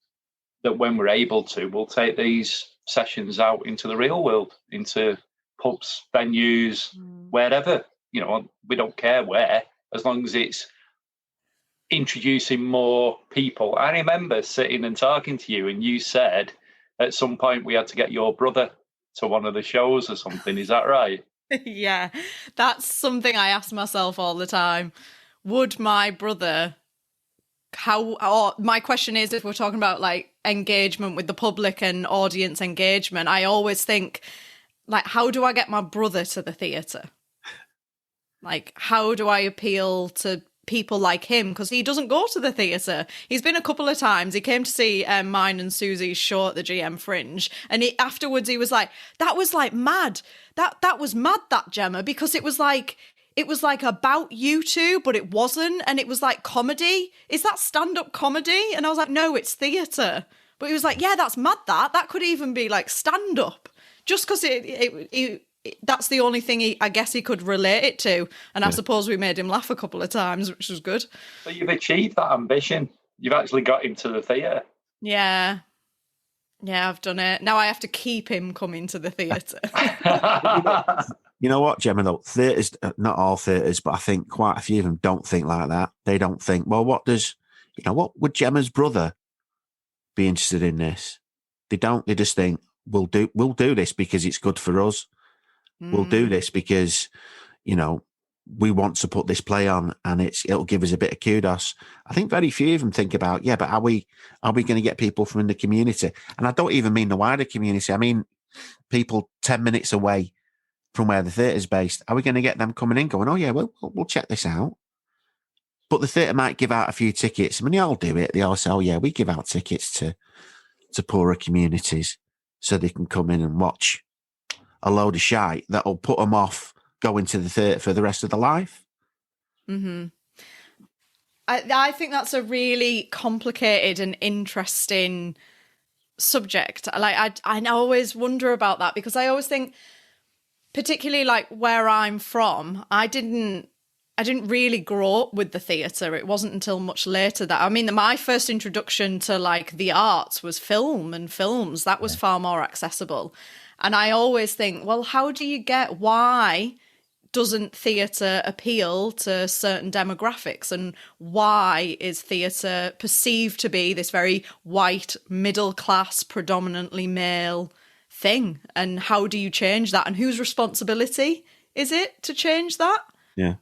that when we're able to, we'll take these sessions out into the real world, into pubs, venues, wherever, we don't care where, as long as it's introducing more people. I remember sitting and talking to you, and you said at some point we had to get your brother to one of the shows or something. Is that right? Yeah, that's something I ask myself all the time. Would my brother, my question is, if we're talking about like engagement with the public and audience engagement, I always think, like, how do I get my brother to the theatre? Like, how do I appeal to people like him? Because he doesn't go to the theatre. He's been a couple of times. He came to see mine and Susie's show at the GM Fringe, and afterwards he was like, that was like mad. That was mad, that Gemma, because it was like about you two, but it wasn't, and it was like comedy. Is that stand-up comedy? And I was like, no, it's theatre. But he was like, yeah, that's mad. That could even be like stand-up, just because that's the only thing I guess he could relate it to. And I suppose we made him laugh a couple of times, which was good. But you've achieved that ambition. You've actually got him to the theatre. Yeah. Yeah, I've done it. Now I have to keep him coming to the theatre. You know what, Gemma, though? Theatres, not all theatres, but I think quite a few of them don't think like that. They don't think, well, what would Gemma's brother be interested in this? They don't. They just think, we'll do this because it's good for us. We'll do this because, we want to put this play on, and it'll give us a bit of kudos. I think very few of them think about, but are we going to get people from the community? And I don't even mean the wider community. I mean people 10 minutes away from where the theatre's based. Are we going to get them coming in going, oh yeah, we'll check this out? But the theatre might give out a few tickets. I mean, they all do it. They all say, oh yeah, we give out tickets to poorer communities so they can come in and watch a load of shite that'll put them off going to the theatre for the rest of their life. Mm-hmm. I think that's a really complicated and interesting subject. Like, I always wonder about that, because I always think, particularly like where I'm from, I didn't really grow up with the theatre. It wasn't until much later that, my first introduction to like the arts was film and films. That was far more accessible. And I always think, well, why doesn't theatre appeal to certain demographics? And why is theatre perceived to be this very white, middle class, predominantly male thing? And how do you change that? And whose responsibility is it to change that? Yeah.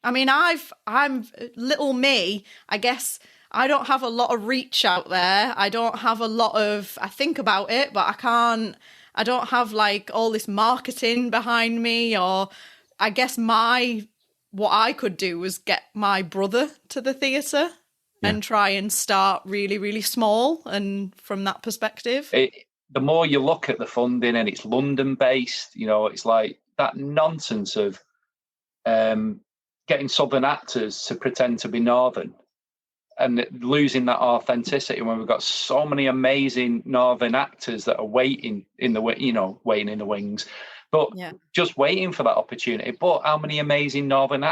I'm little me, I guess. I don't have a lot of reach out there. I don't have a lot of, I think about it, but I don't have like all this marketing behind me, or I guess my what I could do was get my brother to the theatre and try and start really, really small, and from that perspective. The more you look at the funding and it's London-based, it's like that nonsense of getting Southern actors to pretend to be Northern and losing that authenticity when we've got so many amazing Northern actors that are waiting in the wings, but just waiting for that opportunity. But how many amazing Northern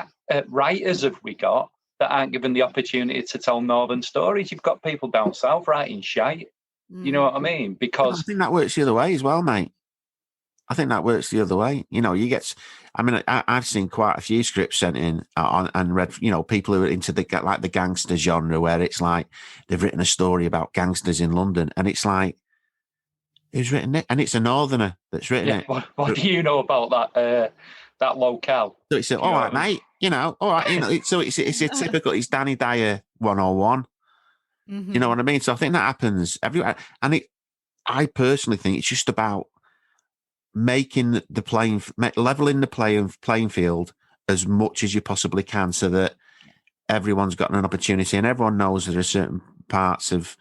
writers have we got that aren't given the opportunity to tell Northern stories? You've got people down south writing shite. You know what I mean? Because I think that works the other way as well, mate. I think that works the other way. You get. I mean, I've seen quite a few scripts sent in and read. People who are into the gangster genre, where it's like they've written a story about gangsters in London, and it's like, who's written it? And it's a Northerner that's written it. What do you know about that locale? So it's all right, mate. All right. So it's a typical. It's Danny Dyer 101. Mm-hmm. You know what I mean? So I think that happens everywhere, and I personally think it's just about making leveling the playing field as much as you possibly can, so that everyone's got an opportunity, and everyone knows there are certain parts of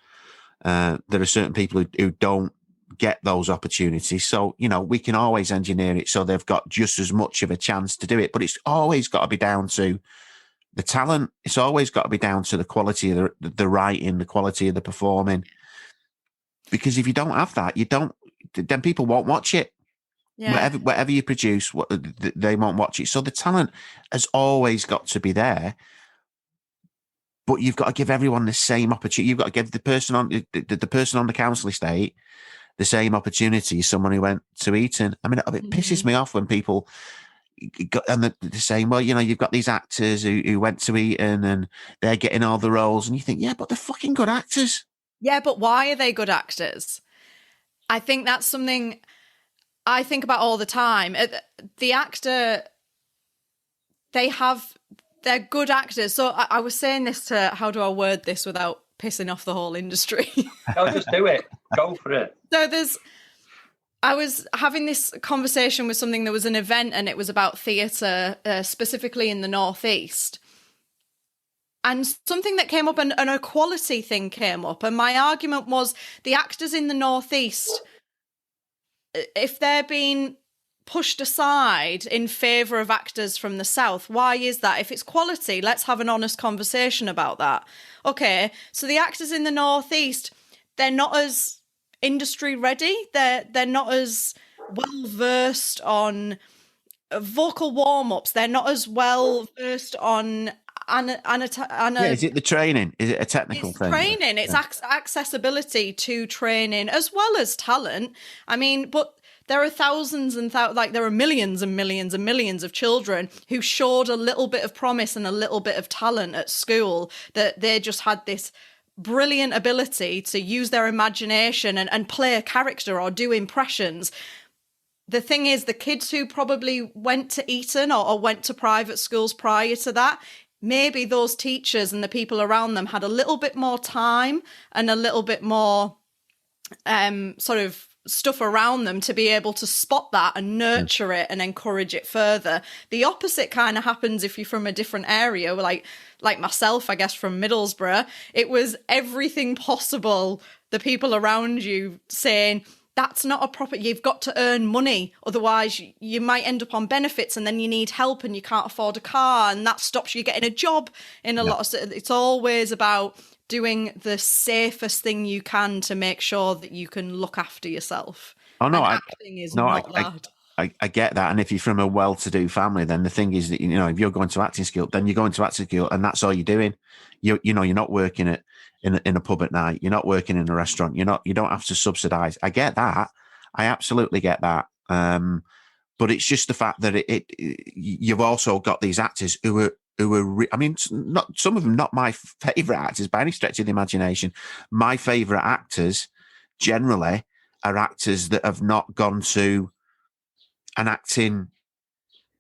there are certain people who don't get those opportunities. So we can always engineer it so they've got just as much of a chance to do it, but it's always got to be down to the talent. It's always got to be down to the quality of the writing, the quality of the performing. Because if you don't have that, then people won't watch it. Yeah. Whatever you produce, they won't watch it. So the talent has always got to be there, but you've got to give everyone the same opportunity. You've got to give the person on the council estate the same opportunity as someone who went to Eton. I mean, it pisses me off when people. And they're saying, well, you've got these actors who went to Eton and they're getting all the roles, and you think, yeah, but they're fucking good actors. Yeah, but why are they good actors? I think that's something I think about all the time. The actor, they're good actors. So I was saying this to, how do I word this without pissing off the whole industry? No, just do it. Go for it. So I was having this conversation with something. There was an event and it was about theatre, specifically in the Northeast. And something that came up, an equality thing came up. And my argument was the actors in the Northeast, if they're being pushed aside in favour of actors from the South, why is that? If it's quality, let's have an honest conversation about that. Okay, so the actors in the Northeast, they're not as industry ready. They're not as well versed on vocal warm-ups. They're not as well versed on is it the training? Is it a technical thing? Training. It's accessibility to training as well as talent. I mean, but there are thousands and there are millions and millions and millions of children who showed a little bit of promise and a little bit of talent at school, that they just had this brilliant ability to use their imagination and play a character or do impressions. The thing is, the kids who probably went to Eton or went to private schools prior to that, maybe those teachers and the people around them had a little bit more time and a little bit more sort of stuff around them to be able to spot that and nurture it and encourage it further. The opposite kind of happens if you're from a different area, like myself, I guess, from Middlesbrough. It was everything possible. The people around you saying, that's not a proper, you've got to earn money. Otherwise you might end up on benefits and then you need help and you can't afford a car and that stops you getting a job in a lot of, it's always about doing the safest thing you can to make sure that you can look after yourself. Oh no, I get that. And if you're from a well-to-do family, then the thing is that, if you're going to acting school, then you're going to acting school and that's all you're doing. You're not working in a pub at night. You're not working in a restaurant. You don't have to subsidize. I get that. I absolutely get that. But it's just the fact that you've also got these actors who are, not some of them, not my favorite actors by any stretch of the imagination. My favorite actors generally are actors that have not gone to an acting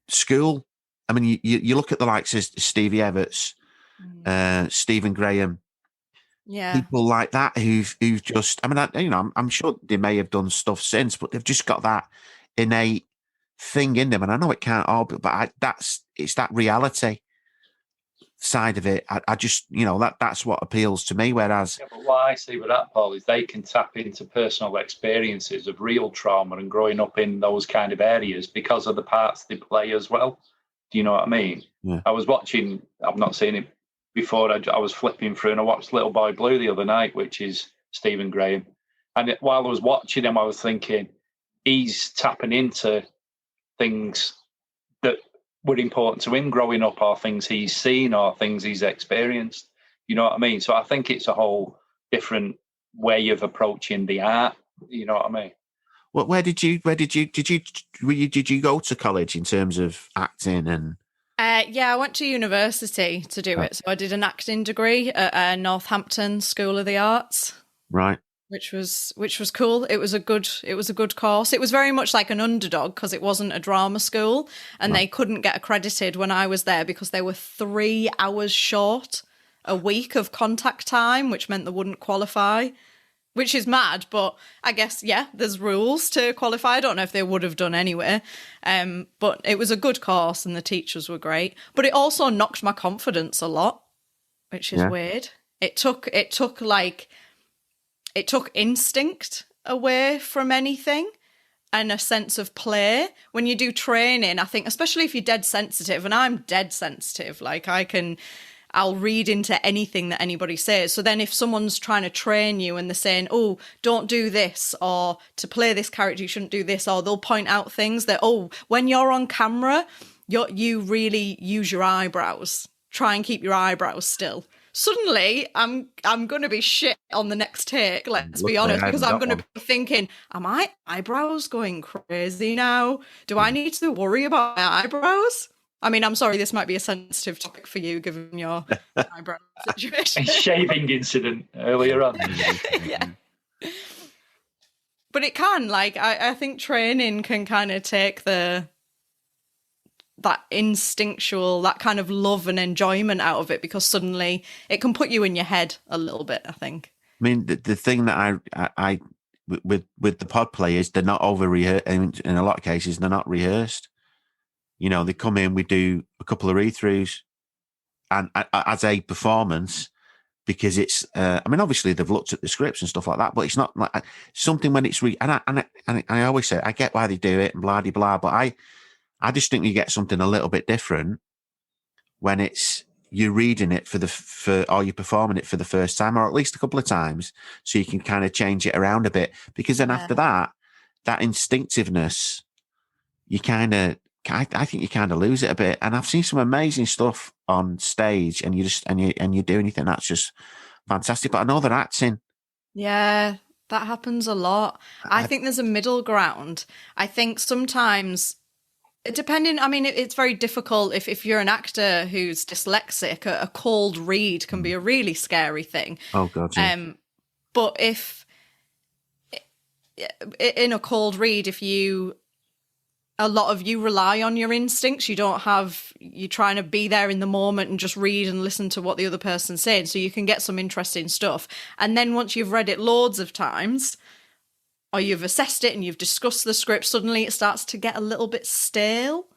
school. I mean, you look at the likes of Stevie Everts, Stephen Graham, people like that who've just, I'm sure they may have done stuff since, but they've just got that innate thing in them, and I know it can't all, but it's that reality side of it. I just, that's what appeals to me. Whereas, but what I see with that, Paul, is they can tap into personal experiences of real trauma and growing up in those kind of areas because of the parts they play as well. Do you know what I mean? Yeah. I was watching, I've not seen it before, I was flipping through and I watched Little Boy Blue the other night, which is Stephen Graham. And while I was watching him, I was thinking, he's tapping into things that were important to him growing up, or things he's seen, or things he's experienced. You know what I mean? So I think it's a whole different way of approaching the art. You know what I mean? Well, did you go to college in terms of acting and? Yeah, I went to university to do it. So I did an acting degree at Northampton School of the Arts. Right. Which was cool. It was a good course. It was very much like an underdog because it wasn't a drama school, and they couldn't get accredited when I was there because they were 3 hours short a week of contact time, which meant they wouldn't qualify, which is mad. But I guess, there's rules to qualify. I don't know if they would have done anyway. But it was a good course and the teachers were great. But it also knocked my confidence a lot, which is weird. It took instinct away from anything and a sense of play. When you do training, I think, especially if you're dead sensitive, and I'm dead sensitive, like I'll read into anything that anybody says. So then if someone's trying to train you and they're saying, oh, don't do this, or to play this character, you shouldn't do this, or they'll point out things that, oh, when you're on camera, you really use your eyebrows. Try and keep your eyebrows still. Suddenly, I'm going to be shit on the next take, let's be honest, because I'm going to be thinking, are my eyebrows going crazy now? Do I need to worry about my eyebrows? I mean, I'm sorry, this might be a sensitive topic for you, given your eyebrow situation. A shaving incident earlier on. Yeah. But it can, I think training can kind of take that instinctual, that kind of love and enjoyment out of it, because suddenly it can put you in your head a little bit, I think. I mean, the thing that I with the pod players, they're not over rehearsed. In a lot of cases, they're not rehearsed. They come in, we do a couple of read-throughs, and as a performance, because it's. Obviously they've looked at the scripts and stuff like that, but it's not like something when it's and I always say I get why they do it and blah de blah, but I just think you get something a little bit different when it's you're reading it or you're performing it for the first time, or at least a couple of times, so you can kind of change it around a bit. Because then after that instinctiveness, I think you kind of lose it a bit. And I've seen some amazing stuff on stage, and you're doing anything that's just fantastic. But I know they're acting. Yeah, that happens a lot. I think there's a middle ground. I think sometimes. Depending, it's very difficult if you're an actor who's dyslexic. A cold read can be a really scary thing. Oh God! Yeah. But if in a cold read, a lot of you rely on your instincts. You're trying to be there in the moment and just read and listen to what the other person's saying, so you can get some interesting stuff. And then once you've read it loads of times, or you've assessed it and you've discussed the script, suddenly it starts to get a little bit stale,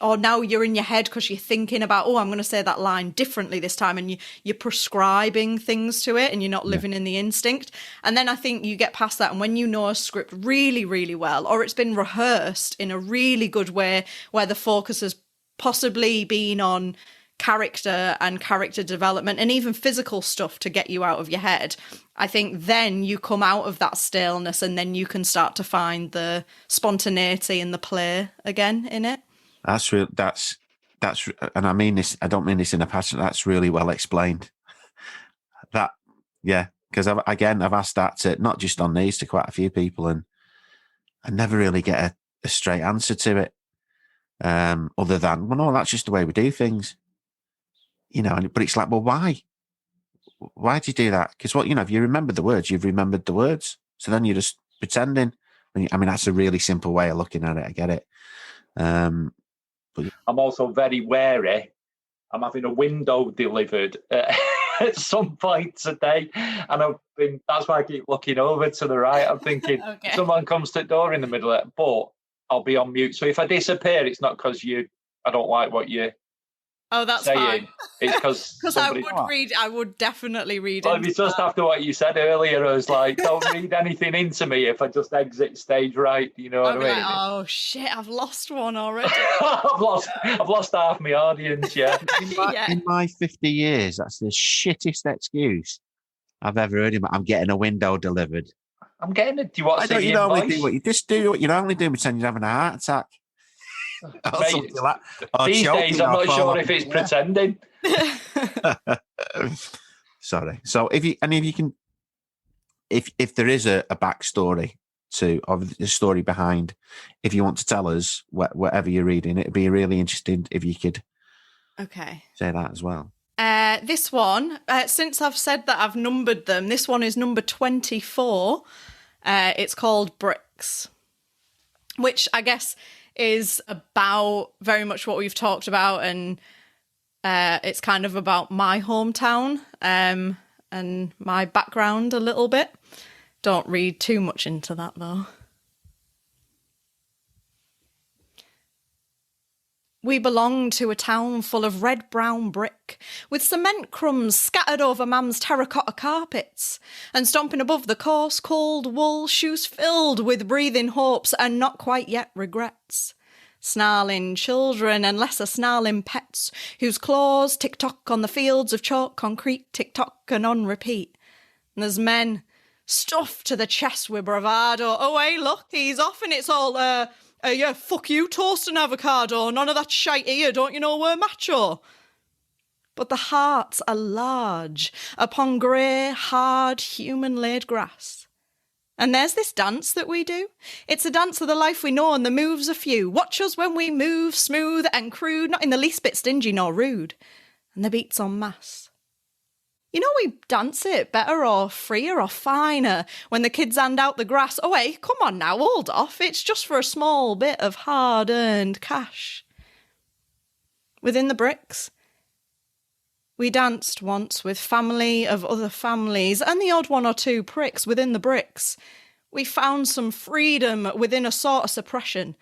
or now you're in your head because you're thinking about, oh, I'm going to say that line differently this time, and you're prescribing things to it and you're not living in the instinct. And then I think you get past that, and when you know a script really, really well, or it's been rehearsed in a really good way where the focus has possibly been on character and character development and even physical stuff to get you out of your head, I think then you come out of that staleness, and then you can start to find the spontaneity and the play again in it. That's real. That's, and I mean this. I don't mean this in a passion. That's really well explained. Because I've asked that to, not just on these, to quite a few people, and I never really get a straight answer to it. Other than, well, no, that's just the way we do things. But it's like, well, why? Why do you do that? Because if you remember the words, you've remembered the words. So then you're just pretending. That's a really simple way of looking at it. I get it. But I'm also very wary. I'm having a window delivered at some point today, and that's why I keep looking over to the right. I'm thinking someone comes to the door in the middle of it, but I'll be on mute. So if I disappear, it's not because I don't like what you're that's saying. fine. It's because I would definitely read Well, into it's just that. after what you said earlier, I was like, don't read anything into me if I just exit stage right. You know what I mean? Like, oh shit, I've lost one already. I've lost half my audience. Yeah. In my 50 years, that's the shittest excuse I've ever heard. I'm getting a window delivered. I'm getting it. Do you want to see the normally invoice? do what you just do? What you normally do, pretend you're having a heart attack. Mate, these days, I'm not sure if it's pretending. Sorry. So if there is a backstory of the story behind, if you want to tell us whatever you're reading, it'd be really interesting if you could say that as well. This one, since I've said that I've numbered them, this one is number 24. It's called Bricks, which I guess is about very much what we've talked about, and it's kind of about my hometown and my background a little bit. Don't read too much into that though. We belong to a town full of red-brown brick, with cement crumbs scattered over Mum's terracotta carpets, and stomping above the coarse, cold wool shoes filled with breathing hopes and not quite yet regrets. Snarling children and lesser snarling pets, whose claws tick-tock on the fields of chalk concrete, tick-tock and on repeat. And there's men stuffed to the chest with bravado. Oh, hey, look, he's off and it's all, yeah, fuck you, toast and avocado. None of that shite here, don't you know we're macho? But the hearts are large upon grey, hard, human-laid grass. And there's this dance that we do. It's a dance of the life we know and the moves are few. Watch us when we move, smooth and crude, not in the least bit stingy nor rude. And the beats en masse. You know we dance it better or freer or finer when the kids hand out the grass. Oh, hey, come on now, hold off. It's just for a small bit of hard-earned cash. Within the bricks, we danced once with family of other families and the odd one or two pricks within the bricks. We found some freedom within a sort of suppression.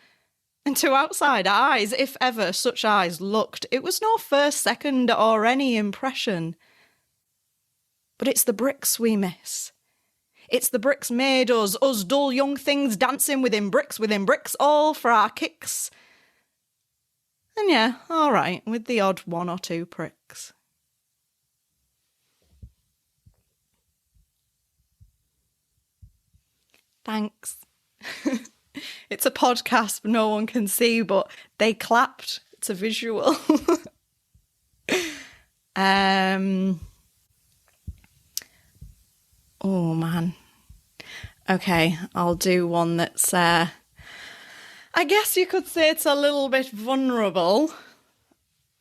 And to outside eyes, if ever such eyes looked, it was no first, second or any impression. But it's the bricks we miss. It's the bricks made us dull young things dancing within bricks, all for our kicks. And yeah, all right, with the odd one or two pricks. Thanks. It's a podcast, no one can see, but they clapped. It's a visual. Oh, man. Okay, I'll do one that's, I guess you could say it's a little bit vulnerable.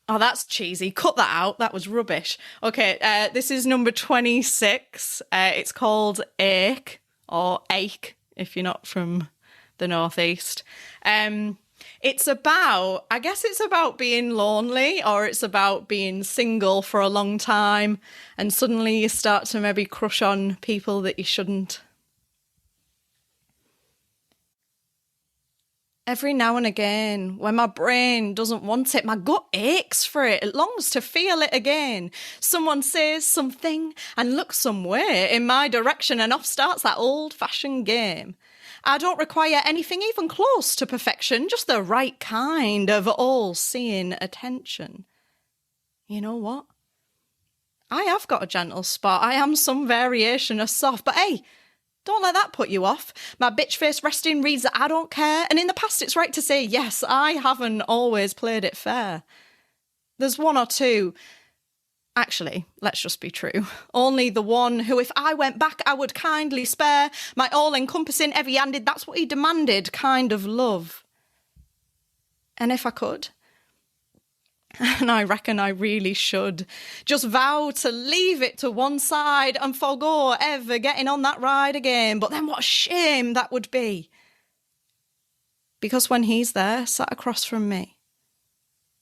Oh, that's cheesy. Cut that out. That was rubbish. Okay, this is number 26. It's called Ache, or Ache, if you're not from the Northeast. It's about, I guess it's about being lonely, or it's about being single for a long time and suddenly you start to maybe crush on people that you shouldn't. Every now and again, when my brain doesn't want it, my gut aches for it. It longs to feel it again. Someone says something and looks somewhere in my direction and off starts that old-fashioned game. I don't require anything even close to perfection, just the right kind of all-seeing attention. You know what? I have got a gentle spot. I am some variation of soft, but hey, don't let that put you off. My bitch face resting reads that I don't care, and in the past it's right to say, yes, I haven't always played it fair. There's one or two. Actually, let's just be true. Only the one who, if I went back, I would kindly spare my all-encompassing, heavy-handed, that's what he demanded, kind of love. And if I could, and I reckon I really should, just vow to leave it to one side and forgo ever getting on that ride again. But then what a shame that would be. Because when he's there, sat across from me,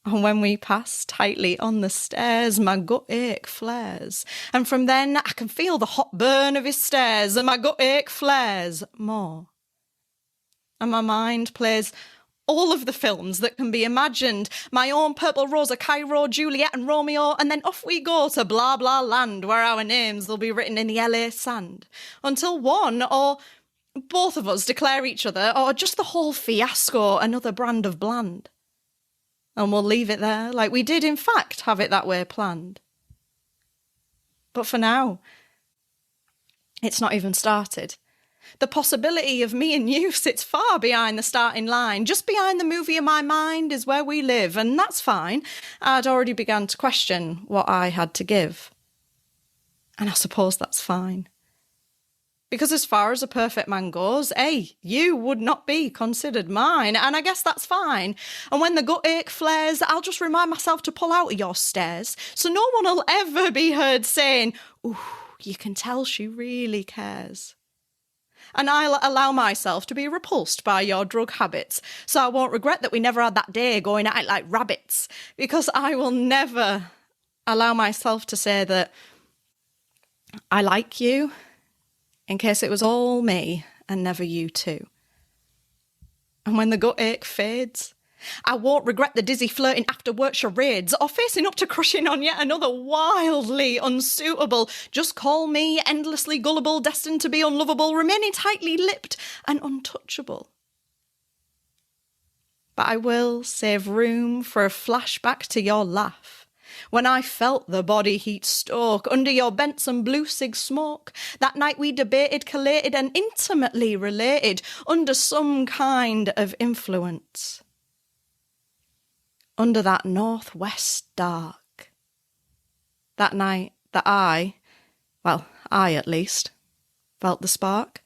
and when we pass tightly on the stairs, my gut ache flares. And from then I can feel the hot burn of his stares, and my gut ache flares more. And my mind plays all of the films that can be imagined. My own Purple Rosa, Cairo, Juliet and Romeo, and then off we go to blah blah land where our names will be written in the LA sand. Until one or both of us declare each other, or just the whole fiasco, another brand of bland. And we'll leave it there, like we did in fact have it that way planned. But for now, it's not even started. The possibility of me and you sits far behind the starting line. Just behind the movie in my mind is where we live, and that's fine. I'd already begun to question what I had to give. And I suppose that's fine. Because as far as a perfect man goes, you would not be considered mine, and I guess that's fine. And when the gut ache flares, I'll just remind myself to pull out of your stairs, so no one will ever be heard saying, "Ooh, you can tell she really cares." And I'll allow myself to be repulsed by your drug habits, so I won't regret that we never had that day going at it like rabbits, because I will never allow myself to say that I like you, in case it was all me and never you too. And when the gut ache fades, I won't regret the dizzy flirting after work charades or facing up to crushing on yet another wildly unsuitable. Just call me endlessly gullible, destined to be unlovable, remaining tightly lipped and untouchable. But I will save room for a flashback to your laugh, when I felt the body heat stoke under your Benson blue cig smoke. That night we debated, collated and intimately related under some kind of influence. Under that northwest dark. That night that I at least, felt the spark.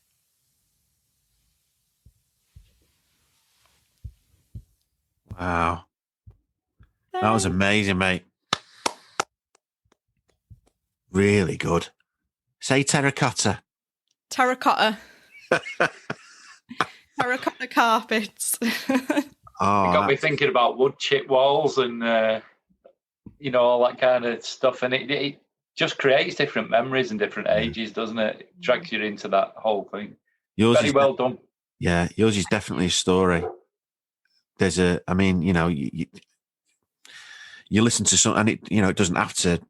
Wow. That was amazing, mate. Really good. Say terracotta. Terracotta. Terracotta carpets. Oh, It got me thinking about wood chip walls and, all that kind of stuff. And it just creates different memories and different ages, doesn't it? It drags you into that whole thing. Very well done. Yeah, yours is definitely a story. There's you listen to some, and it doesn't have to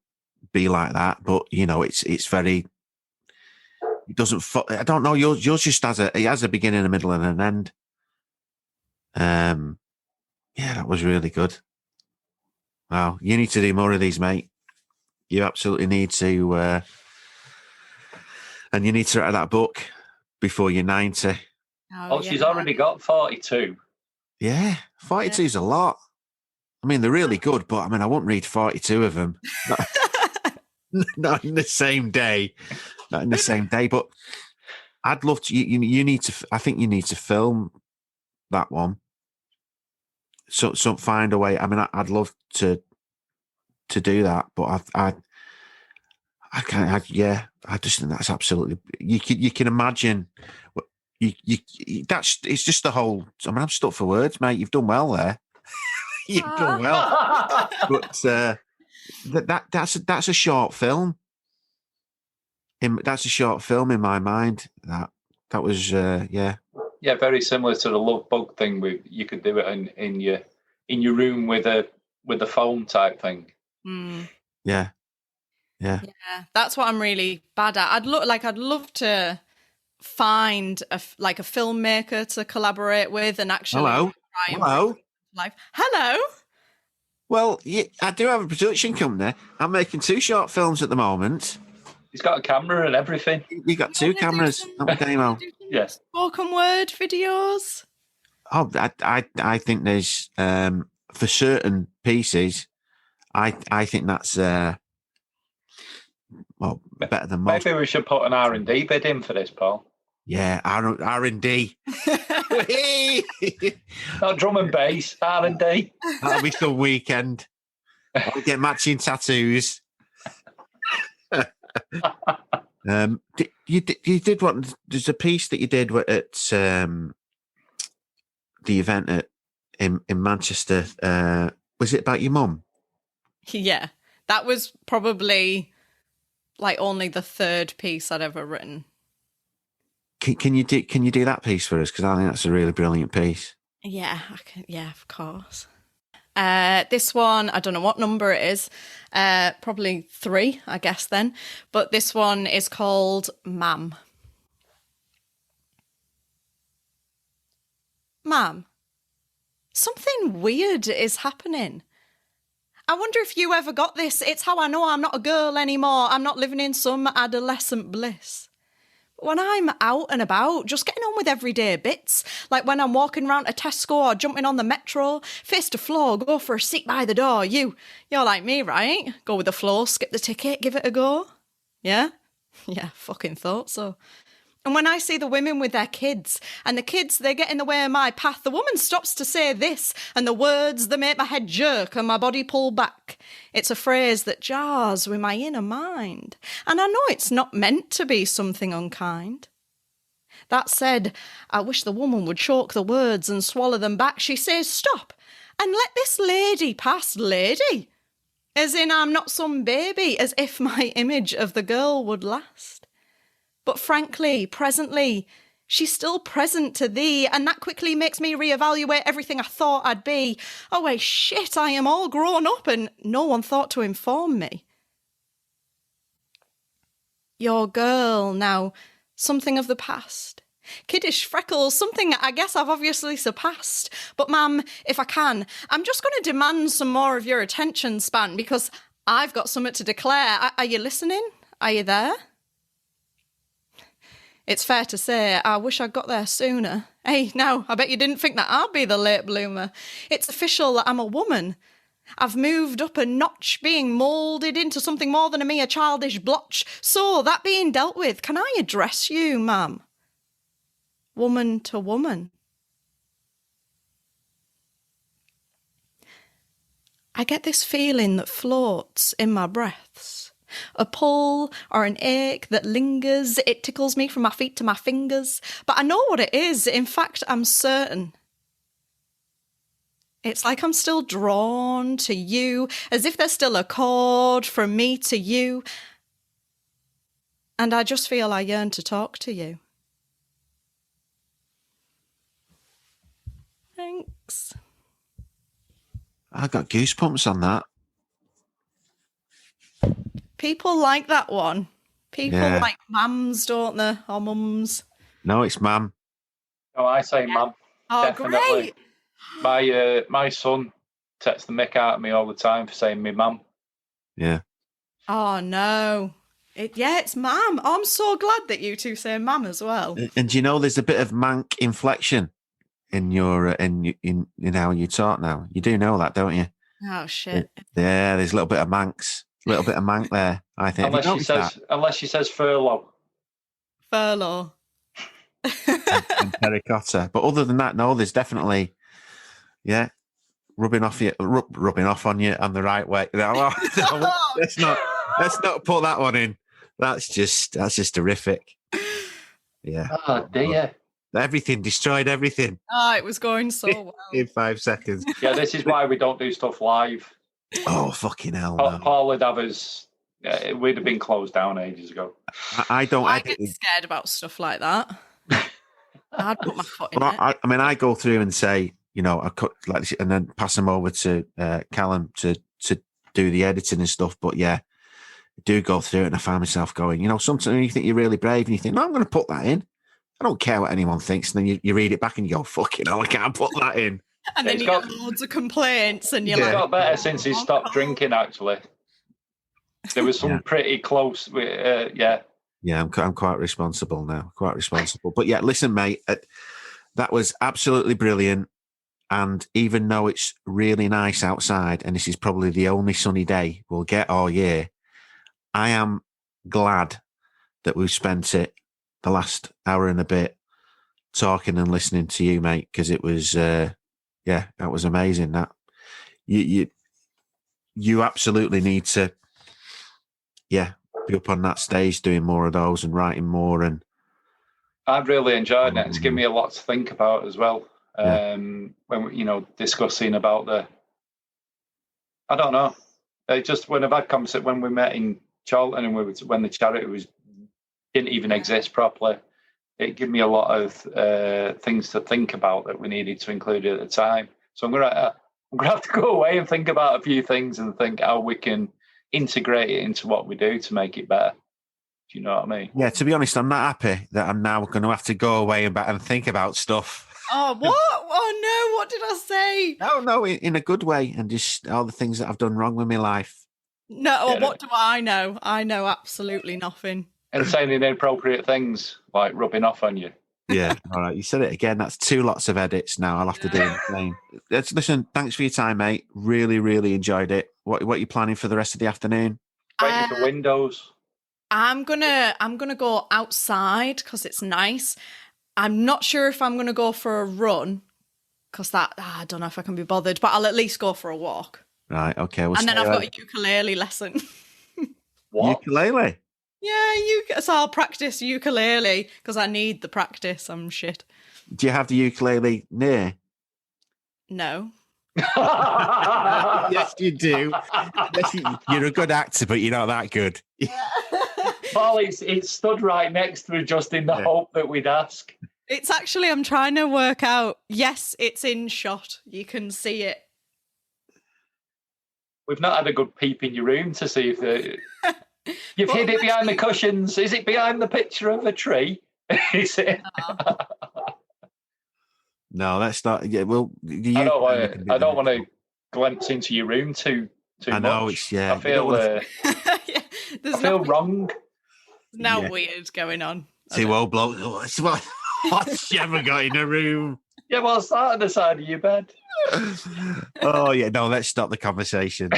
be like that, but it's very. It doesn't. I don't know. Yours just has a beginning, a middle, and an end. Yeah, that was really good. Wow, you need to do more of these, mate. You absolutely need to, and you need to write that book before you're 90. She's already got 42. Yeah, 42 is a lot. I mean, they're really good, but I won't read 42 of them. Not in the same day. Not in the same day, but I'd love to. You need to. I think you need to film that one. So find a way. I'd love to do that, but I can't. I just think that's absolutely. You can imagine. It's just the whole. I'm stuck for words, mate. You've done well there. You've done well, but that's a short film. That's a short film in my mind. That was yeah. Yeah, very similar to the love bug thing. You could do it in your room with a phone type thing. Mm. Yeah. Yeah, that's what I'm really bad at. I'd love to find a filmmaker to collaborate with and actually Hello. Life. Hello. Well, I do have a production company. I'm making 2 short films at the moment. He's got a camera and everything. You got 2 cameras. Yes. Spoken word videos. Oh, I think there's for certain pieces. I think that's better than most. Maybe we should put an R&D bid in for this, Paul. Yeah, R&D. Not drum and bass, R&D. That'll be some weekend. I'll get matching tattoos. You did what? There's a piece that you did at the event in Manchester. Was it about your mum? Yeah, that was probably only the 3rd piece I'd ever written. Can you do that piece for us? Because I think that's a really brilliant piece. Yeah, yeah, of course. This one, I don't know what number it is. Probably 3, I guess then. But this one is called Ma'am. Ma'am, something weird is happening. I wonder if you ever got this. It's how I know I'm not a girl anymore. I'm not living in some adolescent bliss. When I'm out and about, just getting on with everyday bits, like when I'm walking around a Tesco or jumping on the metro, face to floor, go for a seat by the door. You're like me, right? Go with the flow, skip the ticket, give it a go. Yeah? Yeah, fucking thought so. And when I see the women with their kids, and the kids, they get in the way of my path, the woman stops to say this, and the words, they make my head jerk and my body pull back. It's a phrase that jars with my inner mind, and I know it's not meant to be something unkind. That said, I wish the woman would choke the words and swallow them back. She says, stop, and let this lady pass, lady. As in I'm not some baby, as if my image of the girl would last. But frankly, presently, she's still present to thee, and that quickly makes me reevaluate everything I thought I'd be. Oh, wait, shit, I am all grown up, and no one thought to inform me. Your girl, now, something of the past. Kiddish freckles, something I guess I've obviously surpassed. But, ma'am, if I can, I'm just going to demand some more of your attention span, because I've got something to declare. Are you listening? Are you there? It's fair to say, I wish I'd got there sooner. Hey, now, I bet you didn't think that I'd be the late bloomer. It's official that I'm a woman. I've moved up a notch, being moulded into something more than a mere childish blotch. So, that being dealt with, can I address you, ma'am? Woman to woman. I get this feeling that floats in my breaths. A pull or an ache that lingers, it tickles me from my feet to my fingers. But I know what it is, in fact, I'm certain. It's like I'm still drawn to you, as if there's still a cord from me to you. And I just feel I yearn to talk to you. Thanks. I got goosebumps on that. People like that one. People like mums, don't they? Or mums. No, it's ma'am. Oh, I say mum. Oh, Definitely. great. My son takes the mick out of me all the time for saying me mum. Yeah. Oh, no. It's ma'am. Oh, I'm so glad that you two say ma'am as well. And you know, there's a bit of Manc inflection in your in how you talk now. You do know that, don't you? Oh, shit. Yeah, there's a little bit of Mancs. A little bit of Manc there, I think. Unless she says furlough. Furlough. and terracotta. But other than that, no, there's definitely, rubbing off on you on the right way. No, let's not put that one in. That's just horrific. Yeah. Oh dear. Everything destroyed everything. Oh, it was going so well. In 5 seconds. Yeah, this is why we don't do stuff live. Oh, fucking hell. No. Paul would have us. It would have been closed down ages ago. I don't. I get scared about stuff like that. I'd put my foot in it. I mean, I go through and say, I cut like this, and then pass them over to Callum to do the editing and stuff. But yeah, I do go through it, and I find myself going, sometimes you think you're really brave, and you think, no, I'm going to put that in. I don't care what anyone thinks. And then you read it back, and you go, fucking hell, I can't put that in. And then you get loads of complaints, and you're like... It's got better since he stopped drinking, actually. There was some pretty close... Yeah, I'm quite responsible now. Quite responsible. But yeah, listen, mate, that was absolutely brilliant. And even though it's really nice outside, and this is probably the only sunny day we'll get all year, I am glad that we've spent it the last hour and a bit talking and listening to you, mate, because it was... that was amazing. That you absolutely need to, be up on that stage doing more of those and writing more. And I've really enjoyed it. It's given me a lot to think about as well. When discussing about I don't know. It just when I've had conversation when we met in Charlton and when the charity didn't even exist properly. it gave me a lot of things to think about that we needed to include at the time. So I'm gonna have to go away and think about a few things and think how we can integrate it into what we do to make it better. Do you know what I mean? Yeah, to be honest, I'm not happy that I'm now going to have to go away and think about stuff. Oh, what? Oh, no, what did I say? No, in a good way, and just all the things that I've done wrong with my life. No, well, what do I know? I know absolutely nothing. And saying inappropriate things, like rubbing off on you. Yeah, all right. You said it again. That's 2 lots of edits now. I'll have to do the same. Listen, thanks for your time, mate. Really, really enjoyed it. What are you planning for the rest of the afternoon? Waiting for windows. I'm gonna go outside because it's nice. I'm not sure if I'm gonna go for a run because I don't know if I can be bothered, but I'll at least go for a walk. Right. Okay. And then I've got a ukulele lesson. What? Ukulele? Yeah, so I'll practice ukulele because I need the practice. I'm shit. Do you have the ukulele near? No. Yes, you do. Yes, you're a good actor, but you're not that good. Paul, it's stood right next to her just in the hope that we'd ask. It's actually, I'm trying to work out. Yes, it's in shot. You can see it. We've not had a good peep in your room to see if you've hid it behind the cushions. Is it behind the picture of a tree? Is it? No, that's not. Yeah, well, I don't want to glimpse into your room too I know much. it's I feel I feel wrong. Now weird going on. See, well, bloke, what's Gemma got in her room? Yeah, well, it's that on the side of your bed. Oh yeah, no, let's stop the conversation.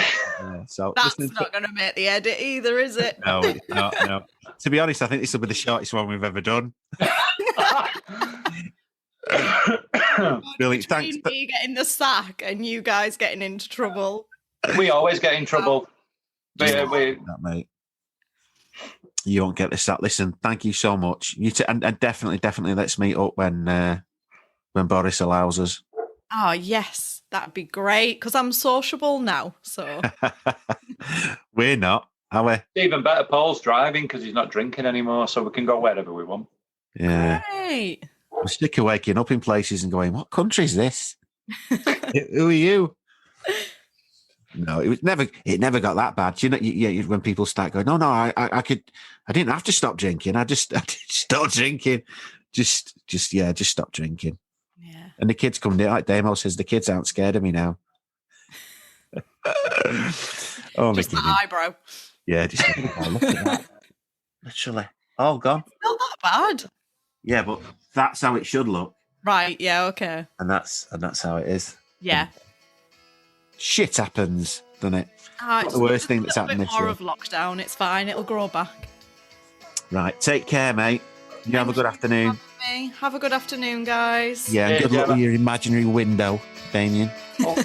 So that's not going to make the edit either, is it? No, it's not. No. To be honest, I think this will be the shortest one we've ever done. Brilliant. Thanks. Me getting the sack and you guys getting into trouble. We always get in trouble. That, mate. You won't get the sack. Listen, thank you so much. And definitely let's meet up when Boris allows us. Oh yes, that'd be great because I'm sociable now. So we're not, are we? Even better, Paul's driving because he's not drinking anymore, so we can go wherever we want. Yeah. Great. I'm sick of waking up in places and going, "What country is this? Who are you?" No, it never got that bad. You know, when people start going, "No, I didn't have to stop drinking. I just stopped drinking. Just stop drinking." Yeah. And the kids come there, like Damo says, the kids aren't scared of me now. Just the eyebrow. Yeah, just look at that. Literally, all gone. It's not that bad. Yeah, but that's how it should look. Right. Yeah. Okay. And that's how it is. Yeah. Shit happens, doesn't it? It's the worst thing that's happened this this year. More of lockdown. It's fine. It'll grow back. Right. Take care, mate. You have a good afternoon. Have a good afternoon, guys. Yeah, and good luck with your imaginary window, Damian. Oh.